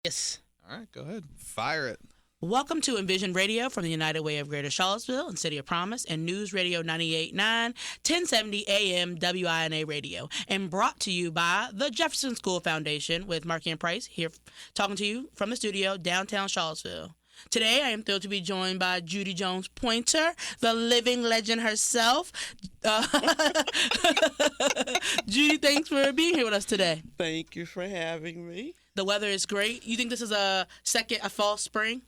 Yes. All right, go ahead. Fire it. Welcome to Envision Radio from the United Way of Greater Charlottesville and City of Promise and News Radio 98.9, 1070 AM WINA Radio, and brought to you by the Jefferson School Foundation with Marky and Price here talking to you from the studio downtown Charlottesville. Today, I am thrilled to be joined by Judy Jones-Pointer, the living legend herself. Judy, thanks for being here with us today. Thank you for having me. The weather is great. You think this is a fall, spring?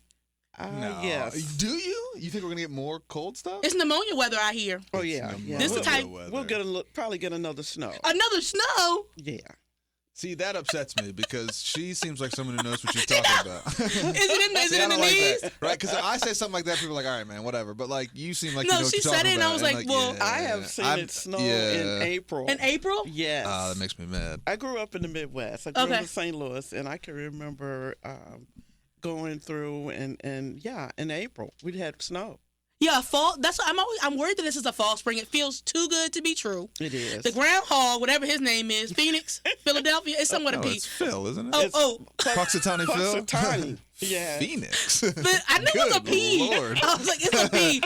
No. Yes. Do you? You think we're gonna get more cold stuff? It's pneumonia weather out here. Oh yeah. This the type. We'll probably get another snow. Another snow? Yeah. See, that upsets me because she seems like someone who knows what she's talking about. Is it in the knees? That, right? Because I say something like that, people are like, all right, man, whatever. But like, you seem like you know what she you're said talking it, and about. I was like, well, yeah, I have seen it snow in April. In April? Yes. That makes me mad. I grew up in the Midwest. I grew up in St. Louis, and I can remember going through and in April we'd had snow. Yeah, fall. That's what I'm worried that this is a fall spring. It feels too good to be true. It is. The groundhog, whatever his name is, Phoenix, Philadelphia, it's somewhat a P. It's Phil, isn't it? Puxatawny Phil. Puxatawny. Yeah. Phoenix. But I knew it was a P. Lord. I was like, it's a P.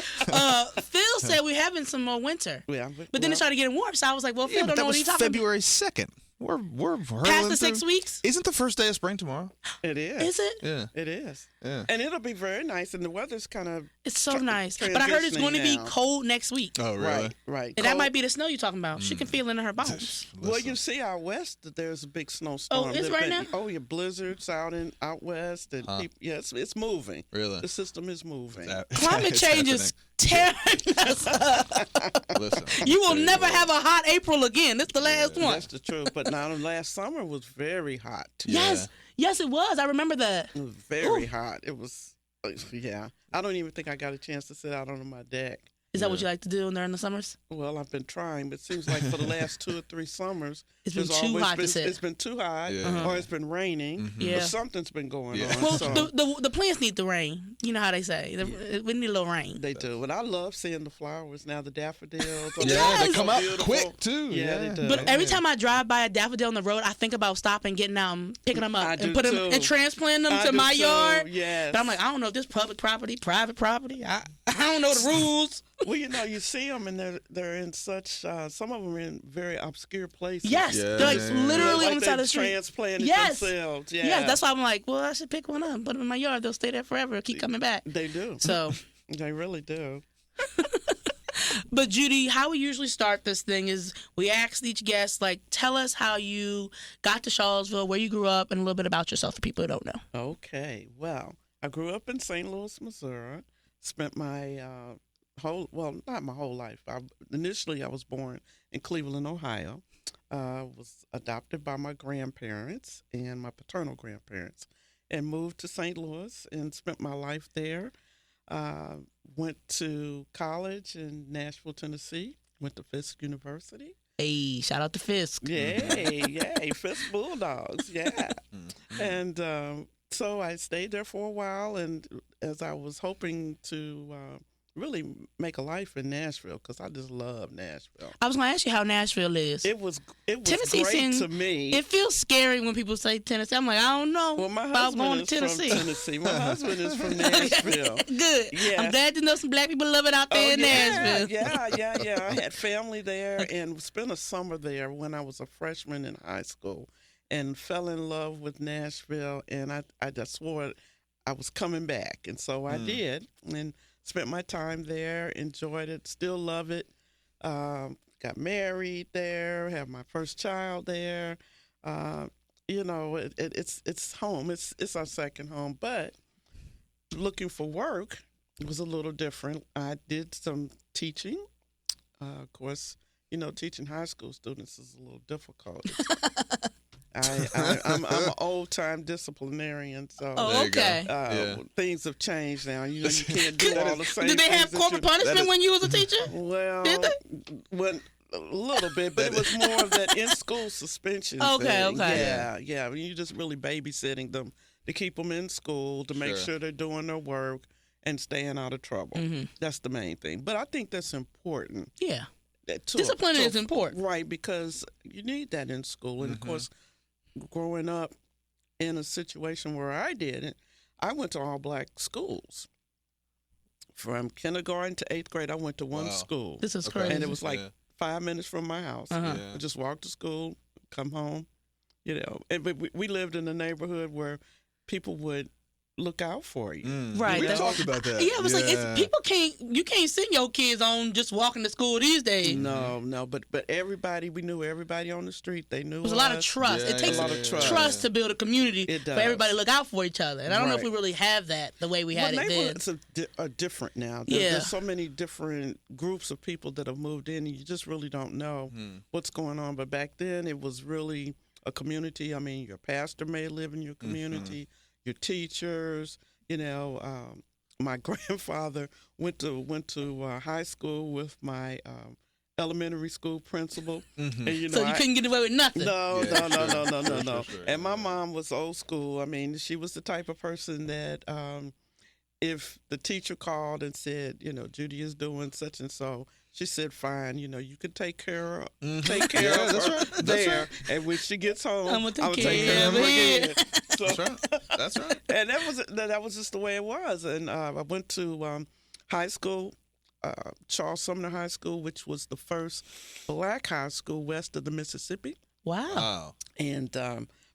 Phil said we're having some more winter. Yeah, but then it started getting warm, so I was like, well, Phil don't know what he's talking February 2nd. We're past the 6 weeks. Isn't the first day of spring tomorrow? It is. Is it? Yeah. It is. Yeah. And it'll be very nice, and the weather's kind of. It's so nice. But I heard it's going to be cold next week. Oh, really? Right. And that might be the snow you're talking about. She can feel it in her bones. Well, you see out west, there's a big snowstorm. Oh, is right now? Oh, yeah, blizzards out west, and it's moving. Really? The system is moving. Climate change is tearing us up. Listen, you will never have a hot April again. This is the last one. That's the truth. But now, the last summer was very hot. Yes, it was. I remember that. It was very hot. It was, yeah. I don't even think I got a chance to sit out on my deck. Is that what you like to do during the summers? Well, I've been trying, but it seems like for the last 2 or 3 summers, it's been too hot to sit. It's been too hot, or it's been raining. Yeah. But something's been going on. Well, so. the plants need the rain. You know how they say. We need a little rain. They do. And I love seeing the flowers now, the daffodils. They come out beautiful. quick, too. Yeah, they do. But every time I drive by a daffodil on the road, I think about stopping, getting out, and picking them up, and put them and transplanting them to my yard. Yes. But I'm like, I don't know if this public property, private property. I don't know the rules. Well, you see them, and they're in such. Some of them are in very obscure places. Yes, they're like literally on the side of the street. Transplanted themselves. Yeah. Yes, that's why I'm like, well, I should pick one up, and put them in my yard. They'll stay there forever. Keep coming back. They do. So they really do. But Judy, how we usually start this thing is we ask each guest, like, tell us how you got to Charlottesville, where you grew up, and a little bit about yourself for people who don't know. Okay. Well, I grew up in St. Louis, Missouri. Spent my not my whole life. Initially, I was born in Cleveland, Ohio. Was adopted by my grandparents and my paternal grandparents, and moved to St. Louis and spent my life there. Went to college in Nashville, Tennessee. Went to Fisk University. Hey, shout out to Fisk. Yay, Fisk Bulldogs, yeah. And so I stayed there for a while, and as I was hoping to really make a life in Nashville, because I just love Nashville. I was going to ask you how Nashville is. It was Tennessee great to me. It feels scary when people say Tennessee. I'm like, I don't know. Well, my husband is from Tennessee. My husband is from Nashville. Good. Yeah. I'm glad to know some black people love it out there in Nashville. Yeah. I had family there and spent a summer there when I was a freshman in high school, and fell in love with Nashville, and I just swore I was coming back, and so I did, and spent my time there, enjoyed it, still love it. Got married there, had my first child there. It's home. It's our second home. But looking for work was a little different. I did some teaching. Of course, teaching high school students is a little difficult. I'm an old-time disciplinarian, so things have changed now. You can't do all the same. Did they have corporal punishment when you was a teacher? Well, did they? When a little bit, but it was more of that in-school suspension thing. Okay. Yeah. You're just really babysitting them to keep them in school, to make sure they're doing their work and staying out of trouble. Mm-hmm. That's the main thing. But I think that's important. Yeah. Discipline is important. Right, because you need that in school. And, of course, growing up in a situation where I didn't. I went to all black schools. From kindergarten to 8th grade, I went to one school. This is crazy. And it was like 5 minutes from my house. I just walked to school, come home, And we lived in a neighborhood where people would look out for you. Right. We talked about that. Yeah, it was like you can't send your kids on just walking to school these days. No, but everybody, we knew everybody on the street. They knew it was a lot of trust. Yeah, it takes a lot of trust to build a community It does. for everybody to look out for each other. And I don't know if we really have that the way we had it then. Neighborhoods are different now. There's so many different groups of people that have moved in, and you just really don't know what's going on. But back then, it was really a community. I mean, your pastor may live in your community, your teachers. My grandfather went to high school with my elementary school principal, and so you couldn't get away with nothing. No. Sure. And my mom was old school. I mean, she was the type of person that if the teacher called and said, Judy is doing such and so, she said, "Fine, you can take care of her there, and when she gets home, I'm gonna take care of her again." So, That's right. And that was just the way it was. And I went to high school, Charles Sumner High School, which was the first black high school west of the Mississippi. Wow. And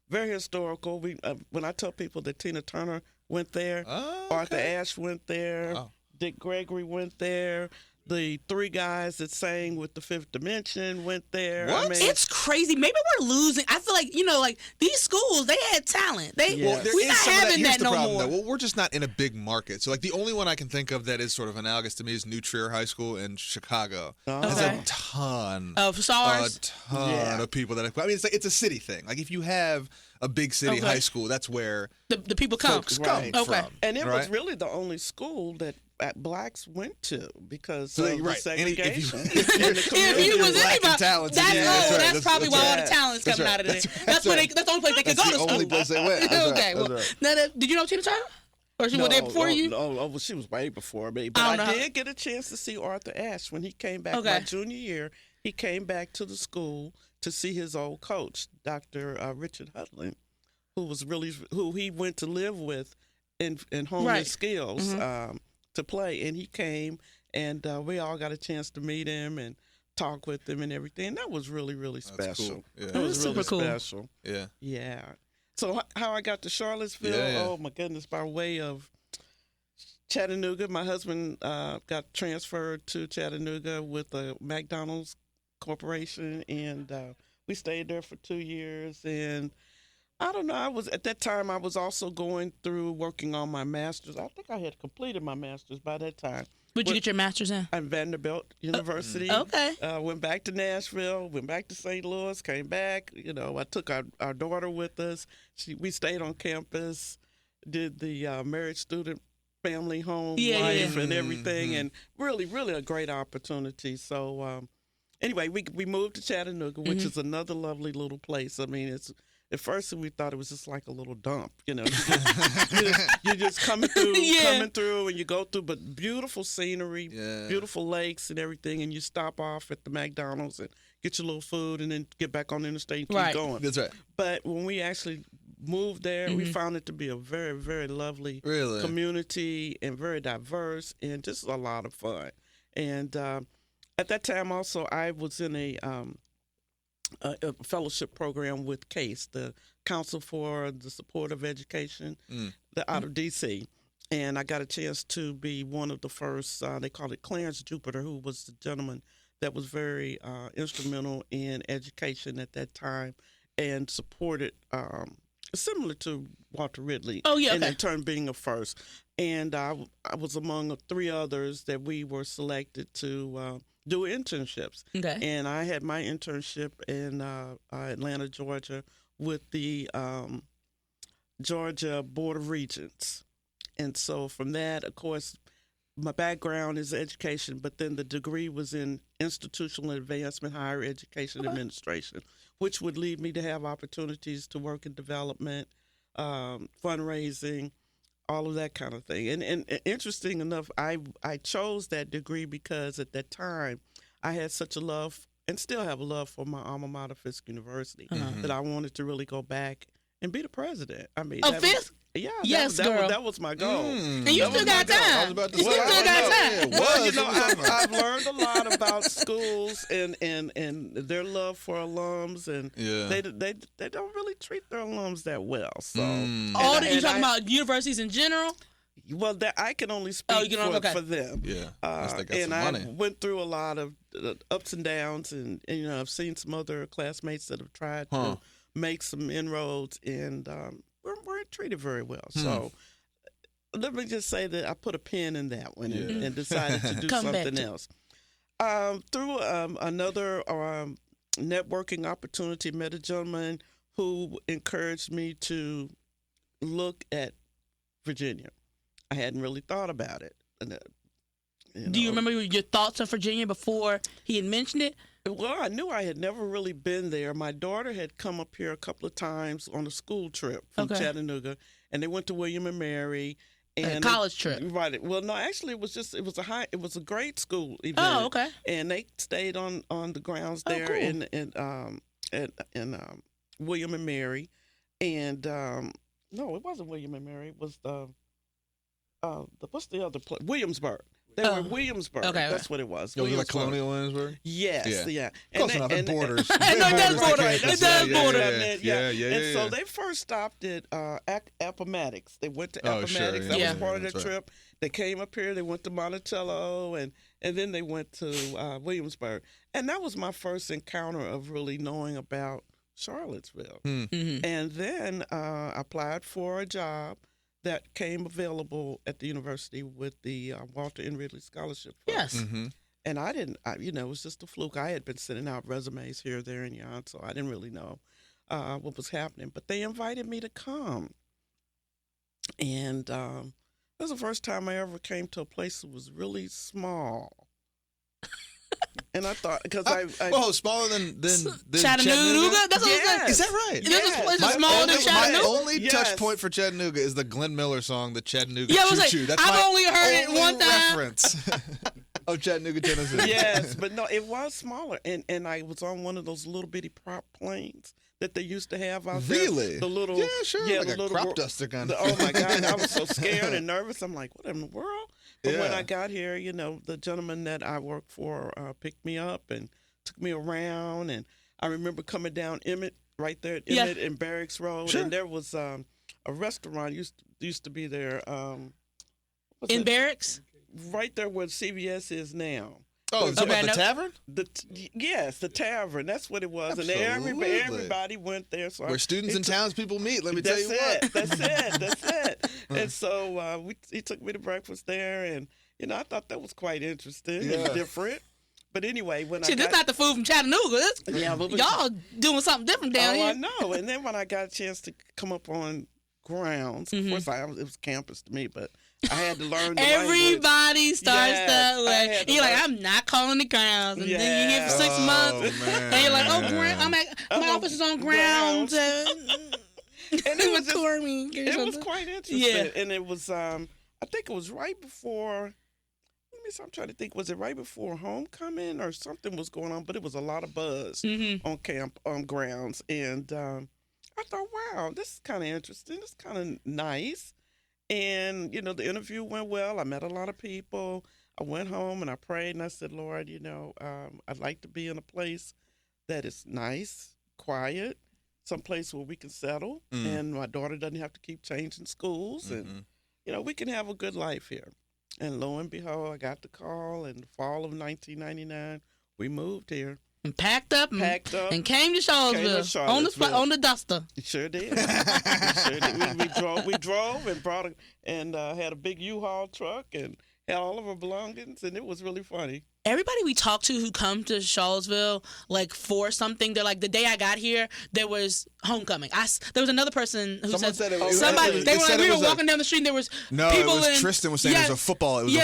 very historical. When I tell people that Tina Turner went there, Arthur Ashe went there, Dick Gregory went there. The 3 guys that sang with the Fifth Dimension went there. What? I mean, It's crazy. Maybe we're losing. I feel like, these schools, they had talent. Well, there we're is not some of that. having Here's that the no problem, more. though. Well, we're just not in a big market. So, the only one I can think of that is sort of analogous to me is New Trier High School in Chicago. Has a ton Of stars? of people that it's a city thing. Like, if you have a big city high school, that's where the people come. folks come from. And it was right? really the only school that blacks went to because So, of the right. segregation. If you was black and anybody, talented, that's probably why all the right. talent's coming out of there. That's the only place they can go to the school. only place they went. That's Okay. right. Well, That's now, did you know Tina Turner? Or she was there before you? No, she was way before me. But I don't I know. did get a chance to see Arthur Ashe when he came back Okay. my junior year. He came back to the school to see his old coach, Dr. Richard Hudlin, who he went to live with and hone his skills to play. And he came, and we all got a chance to meet him and talk with him and everything. That was really, really special. Cool. Yeah. That was really super cool. special. Yeah. Yeah. So how I got to Charlottesville? Yeah. Oh my goodness! By way of Chattanooga, my husband got transferred to Chattanooga with a McDonald's corporation, and we stayed there for 2 years. And I don't know. At that time I was also going through working on my master's. I think I had completed my master's by that time. Where'd you get your master's in? At Vanderbilt University. Okay. Went back to Nashville, went back to St. Louis, came back. I took our daughter with us. We stayed on campus, did the married student family home life and everything, and really, really a great opportunity. So anyway, we moved to Chattanooga, which is another lovely little place. I mean, at first we thought it was just like a little dump, you're just coming through, and you go through, but beautiful scenery, beautiful lakes and everything, and you stop off at the McDonald's and get your little food, and then get back on the interstate and keep going. That's right. But when we actually moved there, we found it to be a very, very lovely community and very diverse and just a lot of fun. And at that time also, I was in a fellowship program with CASE, the Council for the Support of Education, out of D.C. And I got a chance to be one of the first, they called it Clarence Jupiter, who was the gentleman that was very instrumental in education at that time and supported, similar to Walter Ridley. Oh, yeah, and okay. in turn being a first. And I was among 3 others that we were selected to do internships. Okay. And I had my internship in Atlanta, Georgia, with the Georgia Board of Regents. And so from that, of course, my background is education, but then the degree was in institutional advancement, higher education administration, which would lead me to have opportunities to work in development, fundraising, all of that kind of thing. And interesting enough, I chose that degree because at that time I had such a love and still have a love for my alma mater, Fisk University, that I wanted to really go back and be the president. I mean, Oh, that was- fifth? Yeah, Yes, girl. that was my goal. And you That still was got my goal. time. I was about to You say, still I got know. time. Yeah, it Well, was. you know, I've learned a lot about schools and their love for alums, and Yeah. they don't really treat their alums that well. So, All that you talking about universities in general? well, that I can only speak you can- okay. for them. Yeah. Unless they got And some money. I went through a lot of ups and downs, and you know, I've seen some other classmates that have tried to make some inroads, and weren't treated very well. So let me just say that I put a pin in that one and decided to do something else. Through another networking opportunity, met a gentleman who encouraged me to look at Virginia. I hadn't really thought about it. And, Do you remember your thoughts of Virginia before he had mentioned it? Well, I knew I had never really been there. My daughter had come up here a couple of times on a school trip from Chattanooga, and they went to William and Mary. And a college trip. Right. Well, no, actually, it was a grade school event. Oh, okay. And they stayed on the grounds there cool. in William and Mary, and no, it wasn't William and Mary. It was the what's the other place? Williamsburg. They were in Williamsburg. Okay. That's what it was. Was it like Colonial Williamsburg? Yes, yeah. Close enough. It borders. No, it does border. It does border. And so they first stopped at Appomattox. They went to Appomattox. That was part of their trip. They came up here. They went to Monticello, and then they went to Williamsburg. And that was my first encounter of really knowing about Charlottesville. Mm-hmm. And then I applied for a job that came available at the university with the Walter N. Ridley Scholarship Fund. Yes. Mm-hmm. And I didn't, it was just a fluke. I had been sending out resumes here, there, and yon, so I didn't really know what was happening. But they invited me to come. And that was the first time I ever came to a place that was really small. And I thought, because smaller than Chattanooga? That's what Yes. Is that right? This is smaller than Chattanooga? My only touch point for Chattanooga is the Glenn Miller song, the Chattanooga Yeah, I was Choo Choo. like, That's I've my only heard it only one time. reference of Chattanooga, Tennessee. Yes, but no, it was smaller. And I was on one of those little bitty prop planes that they used to have out there. Really? The little, yeah, sure, like the a little crop duster kind of. Oh my God, I was so scared and nervous. I'm like, what in the world? But when Yeah. I got here, the gentleman that I worked for picked me up and took me around. And I remember coming down Emmett, right there at Emmett and Barracks Road. Sure. And there was a restaurant used to be there. In Barracks? Right there where CVS is now. Oh, is it the tavern? Yes, the tavern. That's what it was. Absolutely. And everybody went there. So Where students and townspeople meet, let me tell you what. That's it. And so he took me to breakfast there, and I thought that was quite interesting and different. But anyway, this not the food from Chattanooga. Y'all doing something different down here. I know. And then when I got a chance to come up on grounds, of course, it was campus to me, but I had to learn the Everybody language. starts Yes, that I way. had to You're like, learn. I'm not calling the grounds. And then you're here for 6 months. Man. And you're like, my office is on grounds. And it was It was quite interesting. Yeah. And it was, I think it was right before, I'm trying to think, was it right before homecoming or something was going on? But it was a lot of buzz on grounds. And I thought, wow, this is kind of interesting. This is kind of nice. And, the interview went well. I met a lot of people. I went home and I prayed and I said, Lord, I'd like to be in a place that is nice, quiet, someplace where we can settle and my daughter doesn't have to keep changing schools and, we can have a good life here. And lo and behold, I got the call in the fall of 1999. We moved here. And packed up and came to Charlottesville on the duster. We sure did. We drove and had a big U-Haul truck and had all of our belongings, and it was really funny. Everybody we talk to who come to Charlottesville, like, for something, they're like, the day I got here, there was homecoming. There was another person who said it was, somebody, they were like, we were walking down the street and there was no, people it was Tristan was saying it was a football game.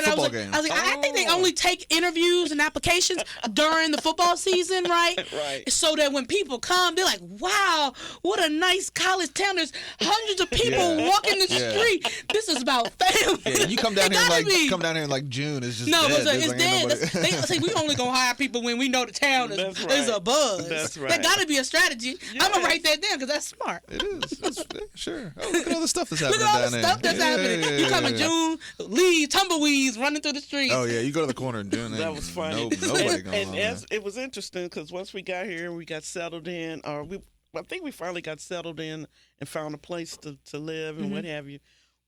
I was like, I think they only take interviews and applications during the football season, right? Right. So that when people come, they're like, wow, what a nice college town. There's hundreds of people walking the street. This is about family. Yeah, you come down here in like June, it's just no, dead. it's dead. see, we only gonna hire people when we know the town is a buzz. That's right. That gotta be a strategy. Yes. I'm gonna write that down because that's smart. It is. Sure. Oh, look at all the stuff that's happening Look at all down the there. stuff that's happening. You come in June, leaves, tumbleweeds running through the streets. Oh yeah, you go to the corner in June. That was funny. Nobody going and on it was interesting because once we got here and we got settled in, I think we finally got settled in and found a place to live and what have you.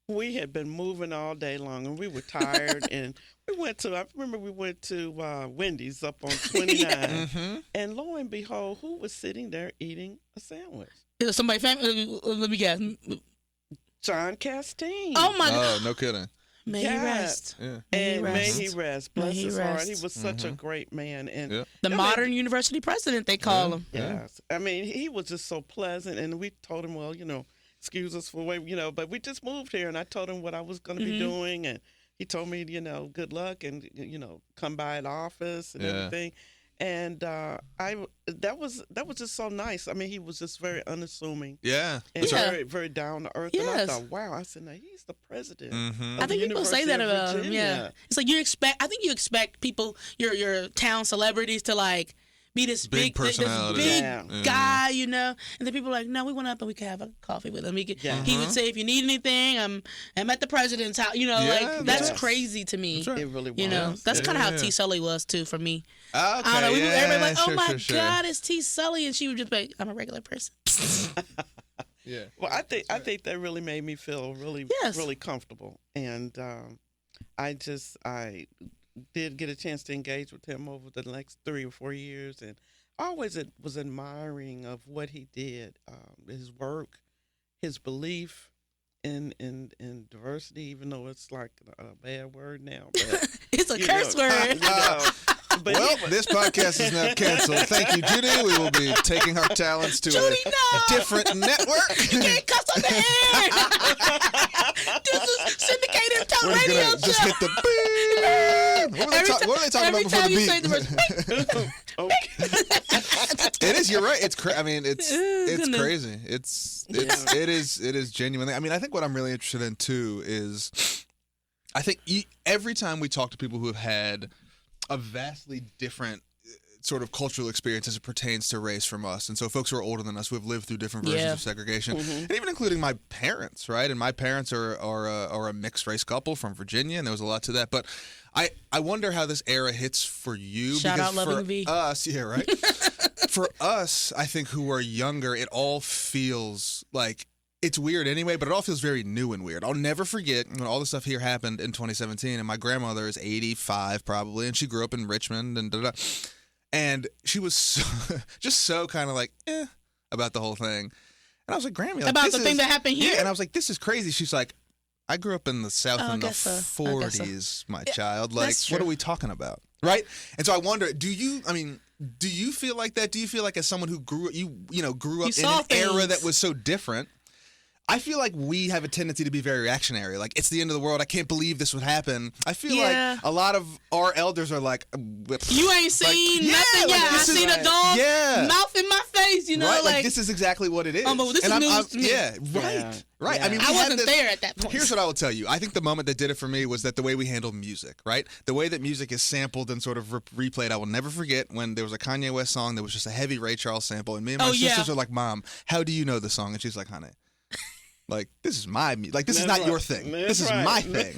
We had been moving all day long and we were tired and I remember we went to Wendy's up on 29 and lo and behold, who was sitting there eating a sandwich? Is it somebody famous? Let me guess. John Castine. Oh my God. Oh, no kidding. May he rest. Yeah. And may he rest. Bless May he his heart. rest. He was such a great man. And The modern university president, they call him. yes. I mean, he was just so pleasant. And we told him, well, excuse us for waiting, but we just moved here. And I told him what I was going to be doing. And he told me, good luck and, come by the office and everything. And that was just so nice. I mean, he was just very unassuming. Yeah. And very, very down to earth. Yes. And I thought, wow. I said, now he's the president. Mm-hmm. I think people say that about him. Yeah, it's like I think you expect people, your town celebrities, to like be this big personality, this big guy, and then people are like, no, we went up and we could have a coffee with him. He would say, if you need anything, I'm at the president's house. Like that's crazy to me. Right. It really was. That's kind of how T. Sully was too for me. Okay, I don't know. Everybody like, oh my sure. God, it's T. Sully, and she would just be like, I'm a regular person. Yeah. Well, I think that really made me feel really really comfortable, and I did get a chance to engage with him over the next 3 or 4 years, and I always was admiring of what he did, his work, his belief in diversity, even though it's like a bad word now. But, It's a curse word. This podcast is now canceled. Thank you, Judy. We will be taking our talents to Judy, a different network. You can't cuss on the air. This is syndicated talk We're radio gonna just hit the beep. What are they talking about before the beep? It is. You're right. It's it's crazy. It is genuinely. I mean, I think what I'm really interested in too is, I think every time we talk to people who have had a vastly different sort of cultural experience as it pertains to race from us, and so folks who are older than us who have lived through different versions of segregation, and even including my parents, right? And my parents are a mixed race couple from Virginia, and there was a lot to that. But I wonder how this era hits for you. Shout out because Loving for V. us, yeah, right. For us, I think who are younger, it all feels like. It's weird anyway, but it all feels very new and weird. I'll never forget when all this stuff here happened in 2017, and my grandmother is 85 probably, and she grew up in Richmond, and she was just so kind of like, about the whole thing. And I was like, Grammy, like, about the thing that happened here? Yeah, and I was like, this is crazy. She's like, I grew up in the South in the so. 40s, my child. Like, that's what true. are we talking about? Right? And so I wonder, do you feel like that? Do you feel like as someone who grew up in an era that was so different? I feel like we have a tendency to be very reactionary. Like, it's the end of the world. I can't believe this would happen. I feel like a lot of our elders are like, you ain't seen nothing yet. I seen a dog mouth in my face, right? Like, this is exactly what it is. But this is news to me. Yeah, right. Yeah. I mean, I wasn't there at that point. Here's what I will tell you. I think the moment that did it for me was that the way we handled music, right? The way that music is sampled and sort of replayed. I will never forget when there was a Kanye West song that was just a heavy Ray Charles sample, and me and my sisters were like, Mom, how do you know the song? And she's like, honey, like, this is my music. Like, this is not your thing. This is my thing.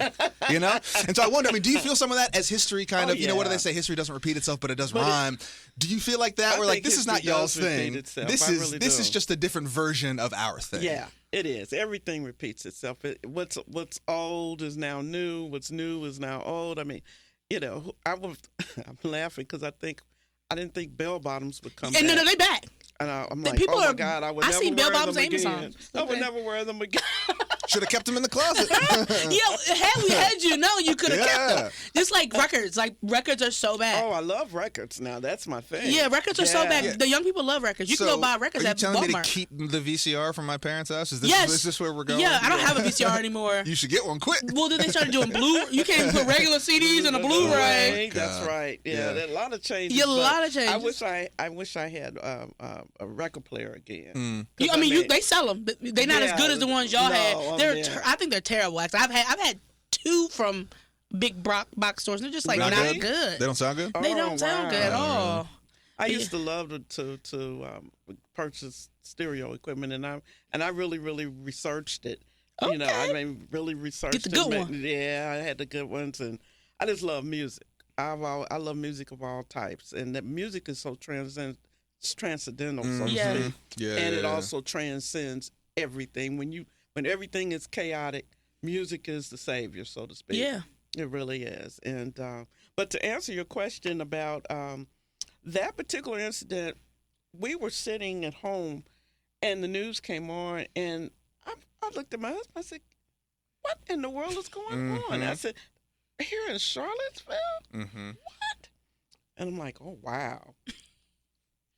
And so I wonder, do you feel some of that as history kind of, what do they say? History doesn't repeat itself, but it does rhyme. Do you feel like that? Where like, this is not y'all's thing. This is just a different version of our thing. Yeah, it is. Everything repeats itself. What's old is now new. What's new is now old. I mean, I'm laughing because I didn't think bell bottoms would come back. No, they back. And I'm like, oh my God, I would never seen wear bell them bottoms again. I would never wear them again. Should have kept them in the closet. Had we had you could have kept them. Just like records. Like, records are so bad. Oh, I love records now. That's my thing. Yeah, records are so bad. Yeah. The young people love records. You can go buy records at Walmart. Are you telling me to keep the VCR from my parents' house? Is this where we're going? Yeah, I don't have a VCR anymore. You should get one quick. Well, then they started doing You can't even put regular CDs in a Blu-ray. That's right. Yeah, a lot of changes. Yeah, a lot of changes. I wish I had a record player again. They sell them. They're not as good as the ones y'all had. I think they're terrible. Actually, I've had two from big box stores. They're just like Not not good? good. They don't sound good? They don't sound good at all. I used to love to purchase stereo equipment, and I really researched it. Okay. You know, I mean, really researched Get the good one. Yeah, I had the good ones, and I just love music. I love music of all types, and that music is so transcendental, so to Yeah. speak. Yeah. And it also transcends everything. When everything is chaotic, music is the savior, so to speak. Yeah. It really is. And but to answer your question about that particular incident, we were sitting at home, and the news came on, and I looked at my husband. I said, "What in the world is going on?" I said, "Here in Charlottesville, what?" And I'm like, "Oh wow."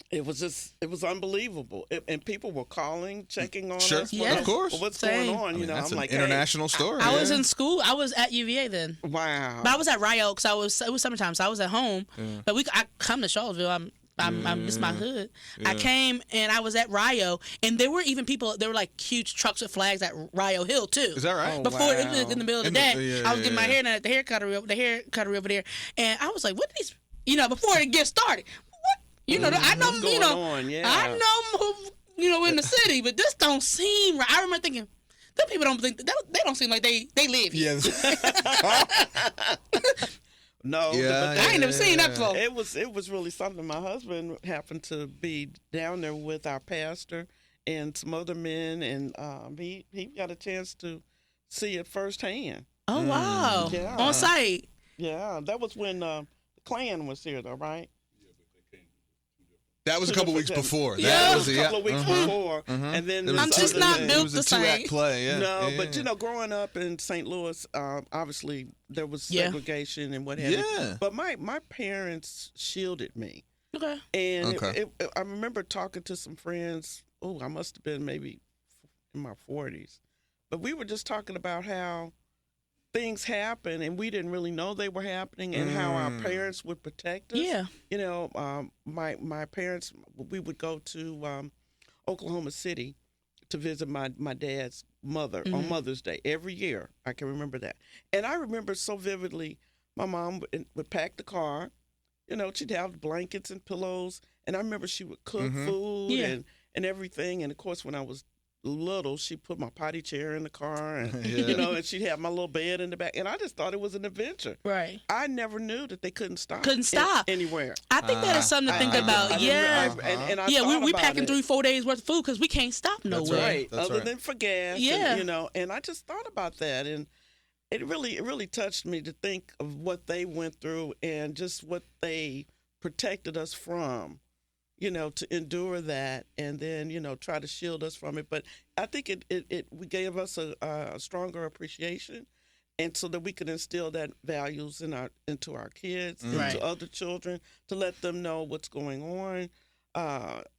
It was unbelievable, and people were calling, checking on Sure. us. Yeah. Of course. What's Same. going on? You know, that's I'm an like, international story. I was yeah. in school. I was at UVA then. Hey, wow. But I was at Rio because it was summertime, so I was at home. Yeah. But I come to Charlottesville. I'm it's my hood. I Yeah. came and I was at Rio, and there were even people. There were like huge trucks with flags at Rio Hill too. Is that right? Oh, Before it was wow. in the middle of the In the- day, yeah, I was getting my yeah. hair done at the hair cuttery over there, and I was like, "What these?" You know, before it gets started, what? You know, I know, What's going on? Yeah. I know, in the city, but this don't seem right. I remember thinking, them people don't think they don't seem like they live here. Yeah. No, Yeah, but I ain't never seen that yeah. before. it was really something. My husband happened to be down there with our pastor and some other men, and he got a chance to see it firsthand. Oh wow! Yeah. On site. Yeah, that was when the Klan was here, though, right? That was a couple weeks before. Yeah. That It was was a couple of weeks before, and then It was I'm this just other not thing. built It was a the same. two-act play. Yeah. No, yeah, but yeah. you know, growing up in St. Louis, obviously there was Yeah. segregation and what have you. Yeah. But my parents shielded me, Okay. and Okay. I remember talking to some friends. Oh, I must have been maybe in my 40s, but we were just talking about how things happen and we didn't really know they were happening, and how our parents would protect us. Yeah. You know, my parents, we would go to Oklahoma City to visit my dad's mother on Mother's Day every year. I can remember that. And I remember so vividly, my mom would pack the car. You know, she'd have blankets and pillows. And I remember she would cook food Yeah. and everything. And, of course, when I was little, she put my potty chair in the car, and Yeah. you know, and she'd have my little bed in the back. And I just thought it was an adventure. Right. I never knew that they couldn't stop. Couldn't stop. Anywhere. I think that is something to think about. Yeah. And I Yeah, thought we about packing it. 3-4 days worth of food because we can't stop nowhere. Right. That's Other right. than for gas. Yeah. And, you know, and I just thought about that, and it really touched me to think of what they went through and just what they protected us from, you know, to endure that, and then, you know, try to shield us from it. But I think it we gave us a stronger appreciation, and so that we could instill that values into our kids, Right. into other children, to let them know what's going on,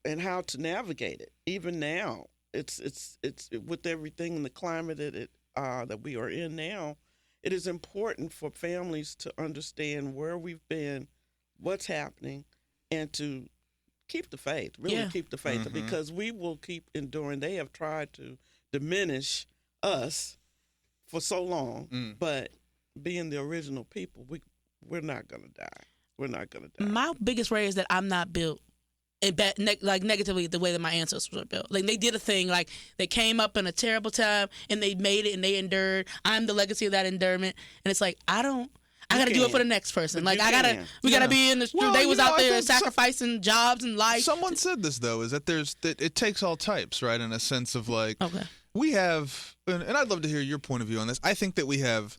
and how to navigate it. Even now, it's with everything in the climate that we are in now, it is important for families to understand where we've been, what's happening, and to keep the faith, really Yeah. keep the faith, because we will keep enduring. They have tried to diminish us for so long, but being the original people, we're not going to die. We're not going to die. My biggest worry is that I'm not built like negatively the way that my ancestors were built. Like they did a thing, like they came up in a terrible time and they made it and they endured. I'm the legacy of that endurement, and it's like I got to do it for the next person. But Like you we can. got to be in the street. Well, they was you know, out I there think sacrificing jobs and life. Someone said this though, is that that it takes all types, right? In a sense of like, Okay. we have, and I'd love to hear your point of view on this. I think that we have,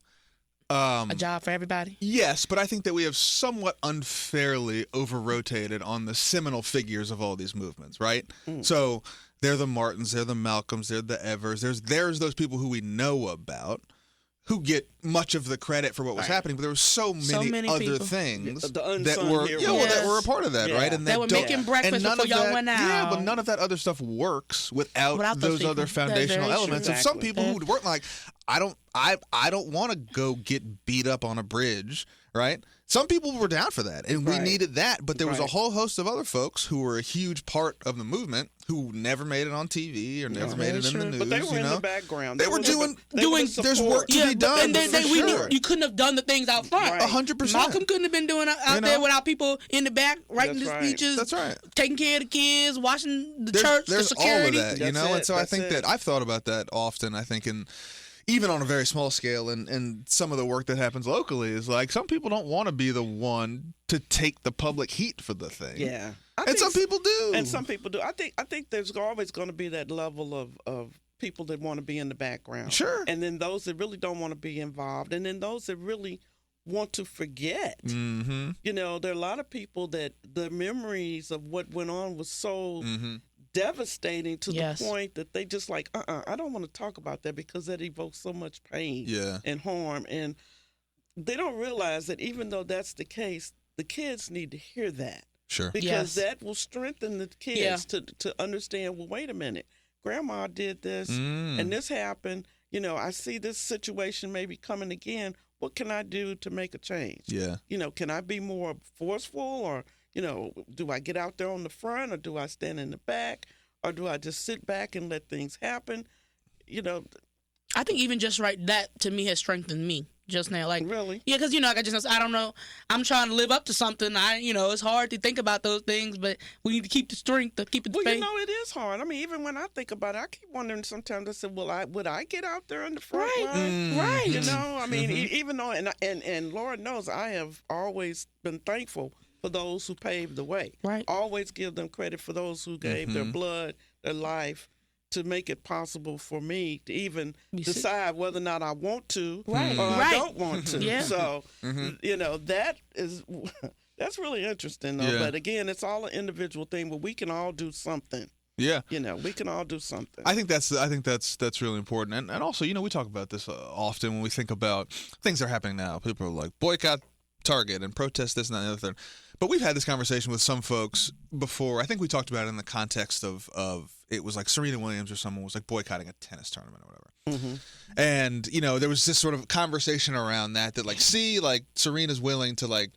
A job for everybody. yes, but I think that we have somewhat unfairly over-rotated on the seminal figures of all these movements, right? So they're the Martins, they're the Malcolms, they're the Evers. There's those people who we know about, who get much of the credit for what was happening, but there were so many other people. things The that unsung were heroes. that were a part of that, Yeah. right? And They were don't- making breakfast and none before of y'all that, went out. Yeah, but none of that other stuff works without Without those those other people. That's foundational very true. elements. And some Exactly. people who weren't like, I don't want to go get beat up on a bridge, right? Some people were down for that, and we needed that. But there was a whole host of other folks who were a huge part of the movement who never made it on TV or never made it in the news. But they were in the background. They were doing. There's work to be done. And we knew you couldn't have done the things out front. 100%. Malcolm couldn't have been doing it out there without people in the back writing the speeches. That's right. Taking care of the kids, watching the church, the security. All of that, and so I think that I've thought about that often. I think even on a very small scale, and some of the work that happens locally is like some people don't want to be the one to take the public heat for the thing. Yeah. And some people do. And some people do. I think there's always going to be that level of people that want to be in the background. Sure. And then those that really don't want to be involved. And then those that really want to forget. Mm-hmm. There are a lot of people that the memories of what went on was so devastating to the point that they just like, I don't want to talk about that because that evokes so much pain and harm. And they don't realize that even though that's the case, the kids need to hear that. Sure. Because that will strengthen the kids to understand, well, wait a minute, Grandma did this and this happened. I see this situation maybe coming again. What can I do to make a change? Yeah. Can I be more forceful or, do I get out there on the front or do I stand in the back or do I just sit back and let things happen? I think even just that to me has strengthened me just now. Like, really? Yeah, because, I don't know. I'm trying to live up to something. It's hard to think about those things, but we need to keep the strength, to keep it the faith. It is hard. I mean, even when I think about it, I keep wondering sometimes, I said, would I get out there in the front line? Right. Even though, and Lord knows, I have always been thankful for those who paved the way. Right. Always give them credit for those who gave their blood, their life, to make it possible for me to even decide whether or not I want to or I don't want to. Yeah. So, that's really interesting, though. Yeah. But again, it's all an individual thing, but we can all do something. Yeah. We can all do something. I think that's really important. And also, we talk about this often when we think about things that are happening now. People are like, boycott Target and protest this and that and the other thing. But we've had this conversation with some folks before. I think we talked about it in the context of it was like Serena Williams or someone was like boycotting a tennis tournament or whatever. And, there was this sort of conversation around that like, see, like Serena's willing to like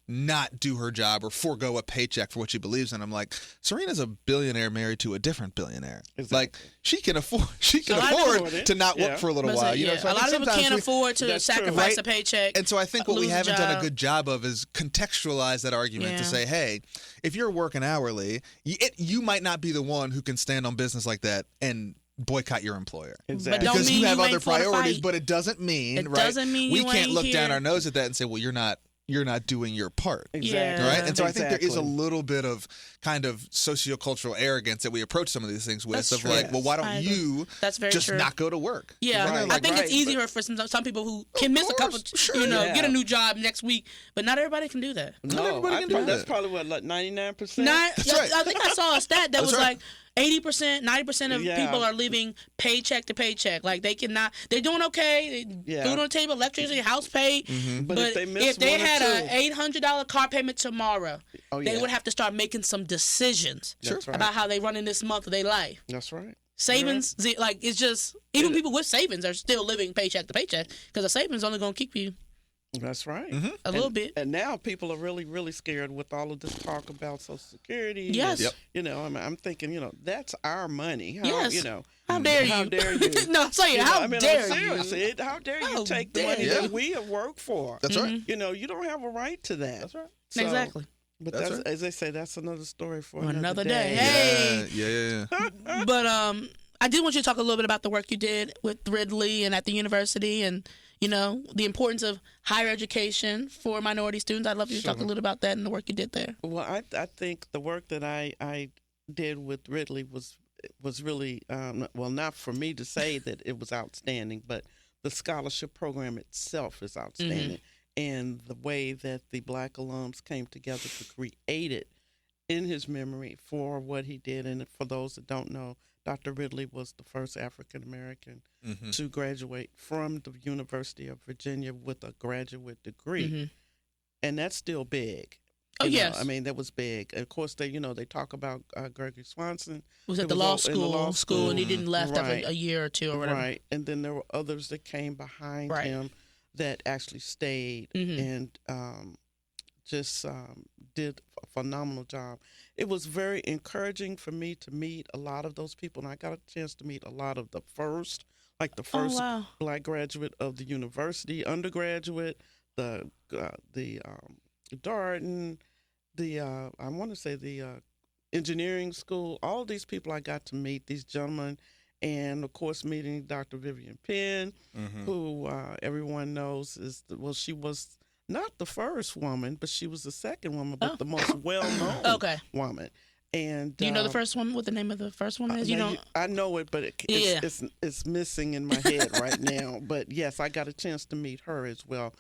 not do her job or forego a paycheck for what she believes in. I'm like, Serena's a billionaire married to a different billionaire. Exactly. Like she can afford to not work for a little while. So a lot of people can't afford to sacrifice a paycheck. And so I think what we haven't done a good job of is contextualize that argument to say, hey, if you're working hourly, you might not be the one who can stand on business like that and boycott your employer. Exactly. Because you have other priorities, but it doesn't mean, we can't look down our nose at that and say, well, you're not doing your part. Exactly. Right? And so I think there is a little bit of kind of sociocultural arrogance that we approach some of these things with. That's of true. Like, well, why don't you just not go to work? Yeah. Right. I think it's easier for some people who can miss a couple, get a new job next week, but not everybody can do that. Not everybody can do that. That's probably what, like 99%? That's right. I think I saw a stat that was right. like 80%, 90% of people are living paycheck to paycheck. Like they're doing okay. Food on the table, electricity, house paid. But if they had an $800 car payment tomorrow, they would have to start making some decisions about how they running this month of their life. That's right. Savings, like it's just, even people with savings are still living paycheck to paycheck because the savings only going to keep you. That's right. A little bit. And now people are really, really scared with all of this talk about Social Security. Yes. I'm thinking, that's our money. How dare you? How dare you? No, I'm saying, how dare you? Seriously, how dare you take the money that we have worked for? That's right. You don't have a right to that. That's right. So, exactly. But that's as they say, that's another story for another day. Hey. Yeah. But I did want you to talk a little bit about the work you did with Ridley and at the university and, the importance of higher education for minority students. I'd love you to talk a little about that and the work you did there. Well, I think the work that I did with Ridley was really, not for me to say that it was outstanding, but the scholarship program itself is outstanding. And the way that the Black alums came together to create it in his memory for what he did. And for those that don't know, Dr. Ridley was the first African-American to graduate from the University of Virginia with a graduate degree. And that's still big. Oh, You know, yes. I mean, that was big. Of course, they talk about Gregory Swanson. Was at It the was law in the law school, and he didn't left Right. after a year or two or whatever. Right. And then there were others that came behind Right. him that actually stayed and just did a phenomenal job. It was very encouraging for me to meet a lot of those people, and I got a chance to meet a lot of the first wow. Black graduate of the university, undergraduate, the Darden, I want to say the engineering school. All these people I got to meet, these gentlemen, and of course meeting Dr. Vivian Penn, who everyone knows she was not the first woman, but she was the second woman, but the most well-known woman. And Do you know the first one? What the name of the first one is? I know it, but it's missing in my head right now. But yes, I got a chance to meet her as well.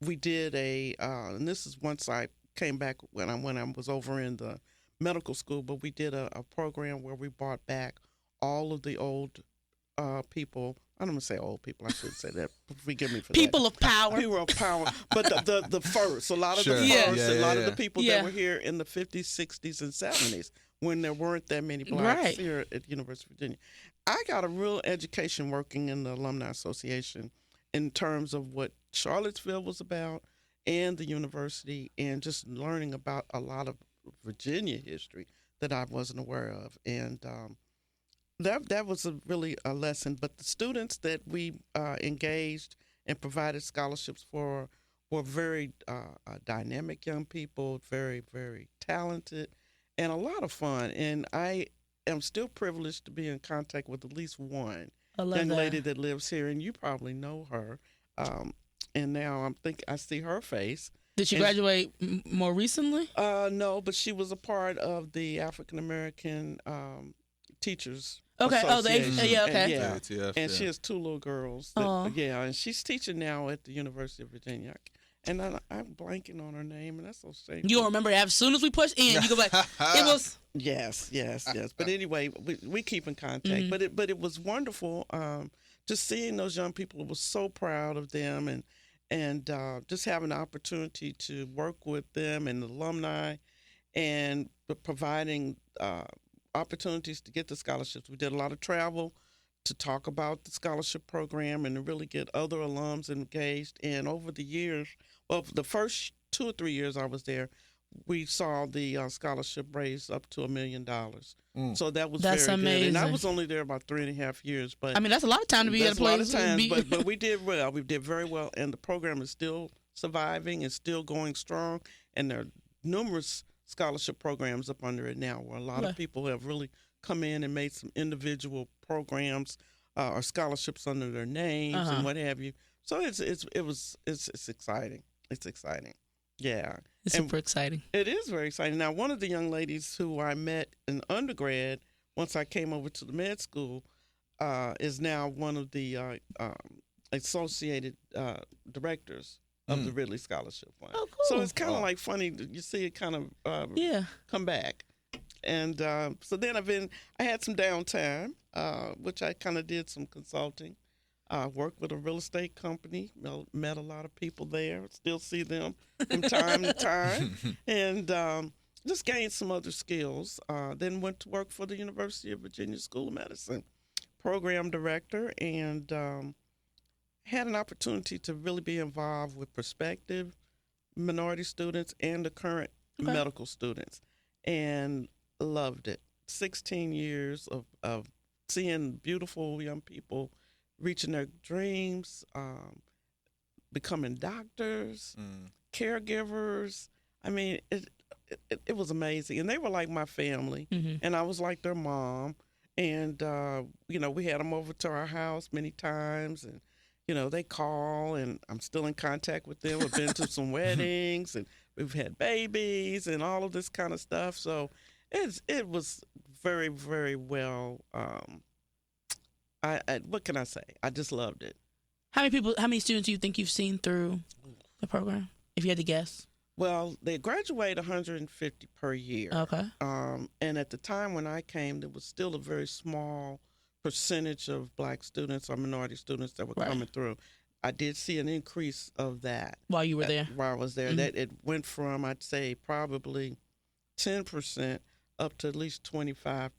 We did and this is once I came back when I was over in the medical school. But we did a program where we brought back all of the old people. I don't want to say old people. I shouldn't say that. Forgive me for people that. Of power. People of power. But the first, a lot of Sure. the first, Yeah, a lot yeah. of the people that were here in the 50s, 60s, and 70s when there weren't that many blacks here at the University of Virginia. I got a real education working in the Alumni Association in terms of what Charlottesville was about and the university, and just learning about a lot of Virginia history that I wasn't aware of. And that was really a lesson. But the students that we engaged and provided scholarships for were very dynamic young people, very, very talented, and a lot of fun. And I am still privileged to be in contact with at least one young lady that lives here, and you probably know her. And now I see her face. Did she graduate more recently? No, but she was a part of the African American Teachers Okay. Association. Okay. And she has two little girls. And she's teaching now at the University of Virginia. And I'm blanking on her name, and that's so shameful. You'll remember it as soon as we push in. You go back. It was. Yes. But anyway, we keep in contact. But it was wonderful. Just seeing those young people, I was so proud of them, and just having the opportunity to work with them and the alumni, and providing opportunities to get the scholarships. We did a lot of travel to talk about the scholarship program and to really get other alums engaged. And over the years, the first 2 or 3 years I was there, we saw the scholarship raise up to $1 million. So that was very amazing. good. And I was only there about 3.5 years. But I mean, that's a lot of time to be at a place. But we did well. We did very well. And the program is still surviving and still going strong. And there are numerous scholarship programs up under it now, where a lot of people have really come in and made some individual programs or scholarships under their names and what have you. So it's exciting. It's exciting. Yeah. It's super exciting. It is very exciting. Now, one of the young ladies who I met in undergrad, once I came over to the med school, is now one of the associated directors of the Ridley Scholarship Fund. Oh, cool. So it's kind of like funny. You see it kind of come back. And so then I had some downtime, which I kind of did some consulting. Worked with a real estate company, met a lot of people there, still see them from time to time, and just gained some other skills. Then went to work for the University of Virginia School of Medicine, program director, and had an opportunity to really be involved with prospective minority students and the current medical students, and loved it. 16 years of seeing beautiful young people reaching their dreams, becoming doctors, caregivers. I mean, it was amazing. And they were like my family, and I was like their mom. And, we had them over to our house many times, and, they call, and I'm still in contact with them. We've been to some weddings, and we've had babies and all of this kind of stuff. So it was very, very well. What can I say? I just loved it. How many students do you think you've seen through the program, if you had to guess? Well, they graduate 150 per year. Okay. And at the time when I came, there was still a very small percentage of black students or minority students that were coming through. I did see an increase of that while you were there. While I was there, that it went from, I'd say, probably 10% up to at least 25%.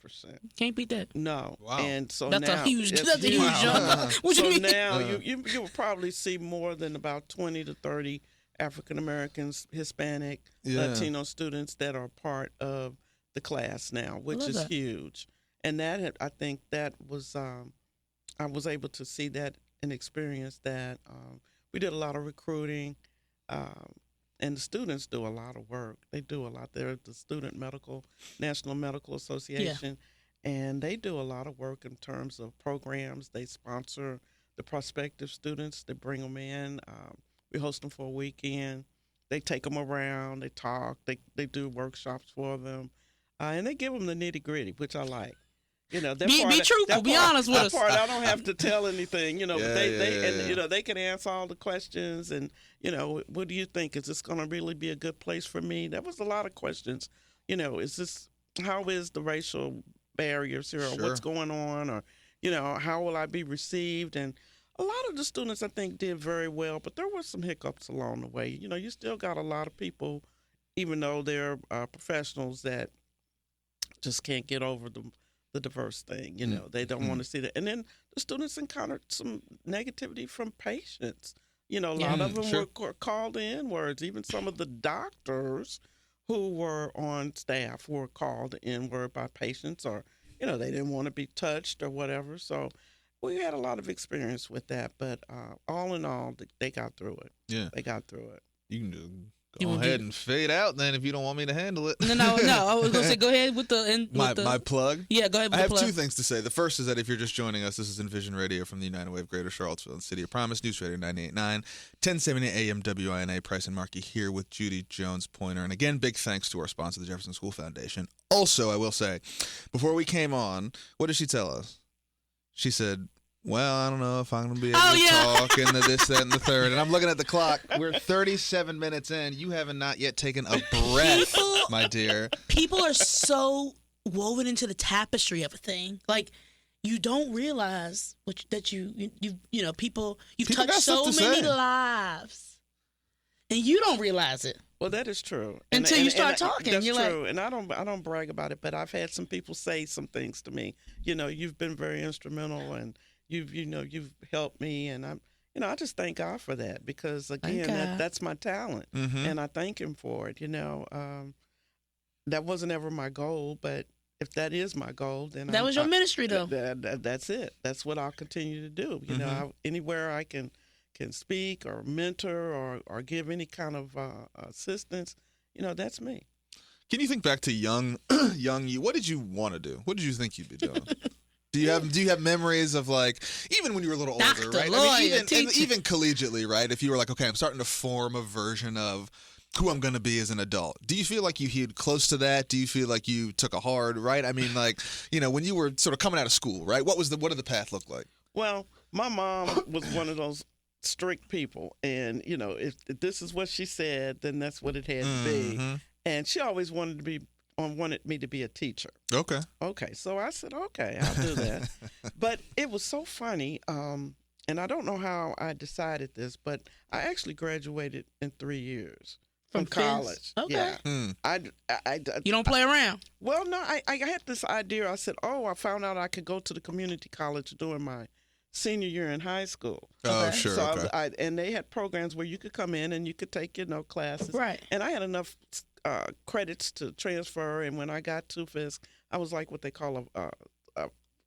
Can't beat that. No. Wow. And so that's now a huge jump. What so you mean? now you will probably see more than about 20 to 30 African Americans, Hispanic, Latino students that are part of the class now, which is huge. And that I think that was I was able to see that and experience that. We did a lot of recruiting. And the students do a lot of work. They do a lot. They're the National Medical Association, and they do a lot of work in terms of programs. They sponsor the prospective students. They bring them in. We host them for a weekend. They take them around. They talk. They do workshops for them, and they give them the nitty gritty, which I like. You know, be truthful. Be honest with us. That part I don't have to tell anything. You know, they can answer all the questions. And you know, what do you think? Is this going to really be a good place for me? That was a lot of questions. You know, how is the racial barriers here, or what's going on, or you know, how will I be received? And a lot of the students, I think, did very well, but there were some hiccups along the way. You know, you still got a lot of people, even though they're professionals, that just can't get over the diverse thing. You know, they don't want to see that. And then the students encountered some negativity from patients. You know, a lot of them were called in words. Even some of the doctors who were on staff were called in word by patients, or, you know, they didn't want to be touched or whatever. So we had a lot of experience with that. But all in all, they got through it. Yeah. They got through it. You can just go ahead and fade out then if you don't want me to handle it. No. I was going to say, go ahead with my plug. Yeah, go ahead with I the plug. have two things to say. The first is that if you're just joining us, this is Envision Radio from the United Way of Greater Charlottesville and City of Promise, News Radio 98.9, 1070 AM WINA. Price and Markey here with Judy Jones Pointer. And again, big thanks to our sponsor, the Jefferson School Foundation. Also, I will say, before we came on, what did she tell us? She said, well, I don't know if I'm going to be able to talk and this, that, and the third. And I'm looking at the clock. We're 37 minutes in. You have not yet taken a breath, my dear. People are so woven into the tapestry of a thing. Like, you don't realize that you've touched so many lives. And you don't realize it. Well, that is true. Until you start talking. That's you're true. like, and I don't brag about it, but I've had some people say some things to me. You know, you've been very instrumental, and you've helped me, and I just thank God for that, because again, that's my talent, and I thank Him for it. You know, that wasn't ever my goal, but if that is my goal, then that was your ministry, though. That's it. That's what I'll continue to do. You know, anywhere I can speak or mentor or give any kind of assistance, you know, that's me. Can you think back to young you? What did you want to do? What did you think you'd be doing? Do you have memories of, like, even when you were a little older, right? Lawyer, I mean, even collegiately, right? If you were like, okay, I'm starting to form a version of who I'm going to be as an adult. Do you feel like you hewed close to that? Do you feel like you took a hard right? I mean, like, you know, when you were sort of coming out of school, right? What did the path look like? Well, my mom was one of those strict people, and you know, if this is what she said, then that's what it had to be. And she always wanted me to be a teacher. Okay, so I said, okay, I'll do that. But it was so funny, and I don't know how I decided this, but I actually graduated in 3 years from college. Okay. Yeah. You don't play around. Well, no, I had this idea. I said, I found out I could go to the community college during my senior year in high school. Oh, sure. So okay. And they had programs where you could come in and you could take, classes. Right. And I had enough credits to transfer. And when I got to Fisk, I was like what they call a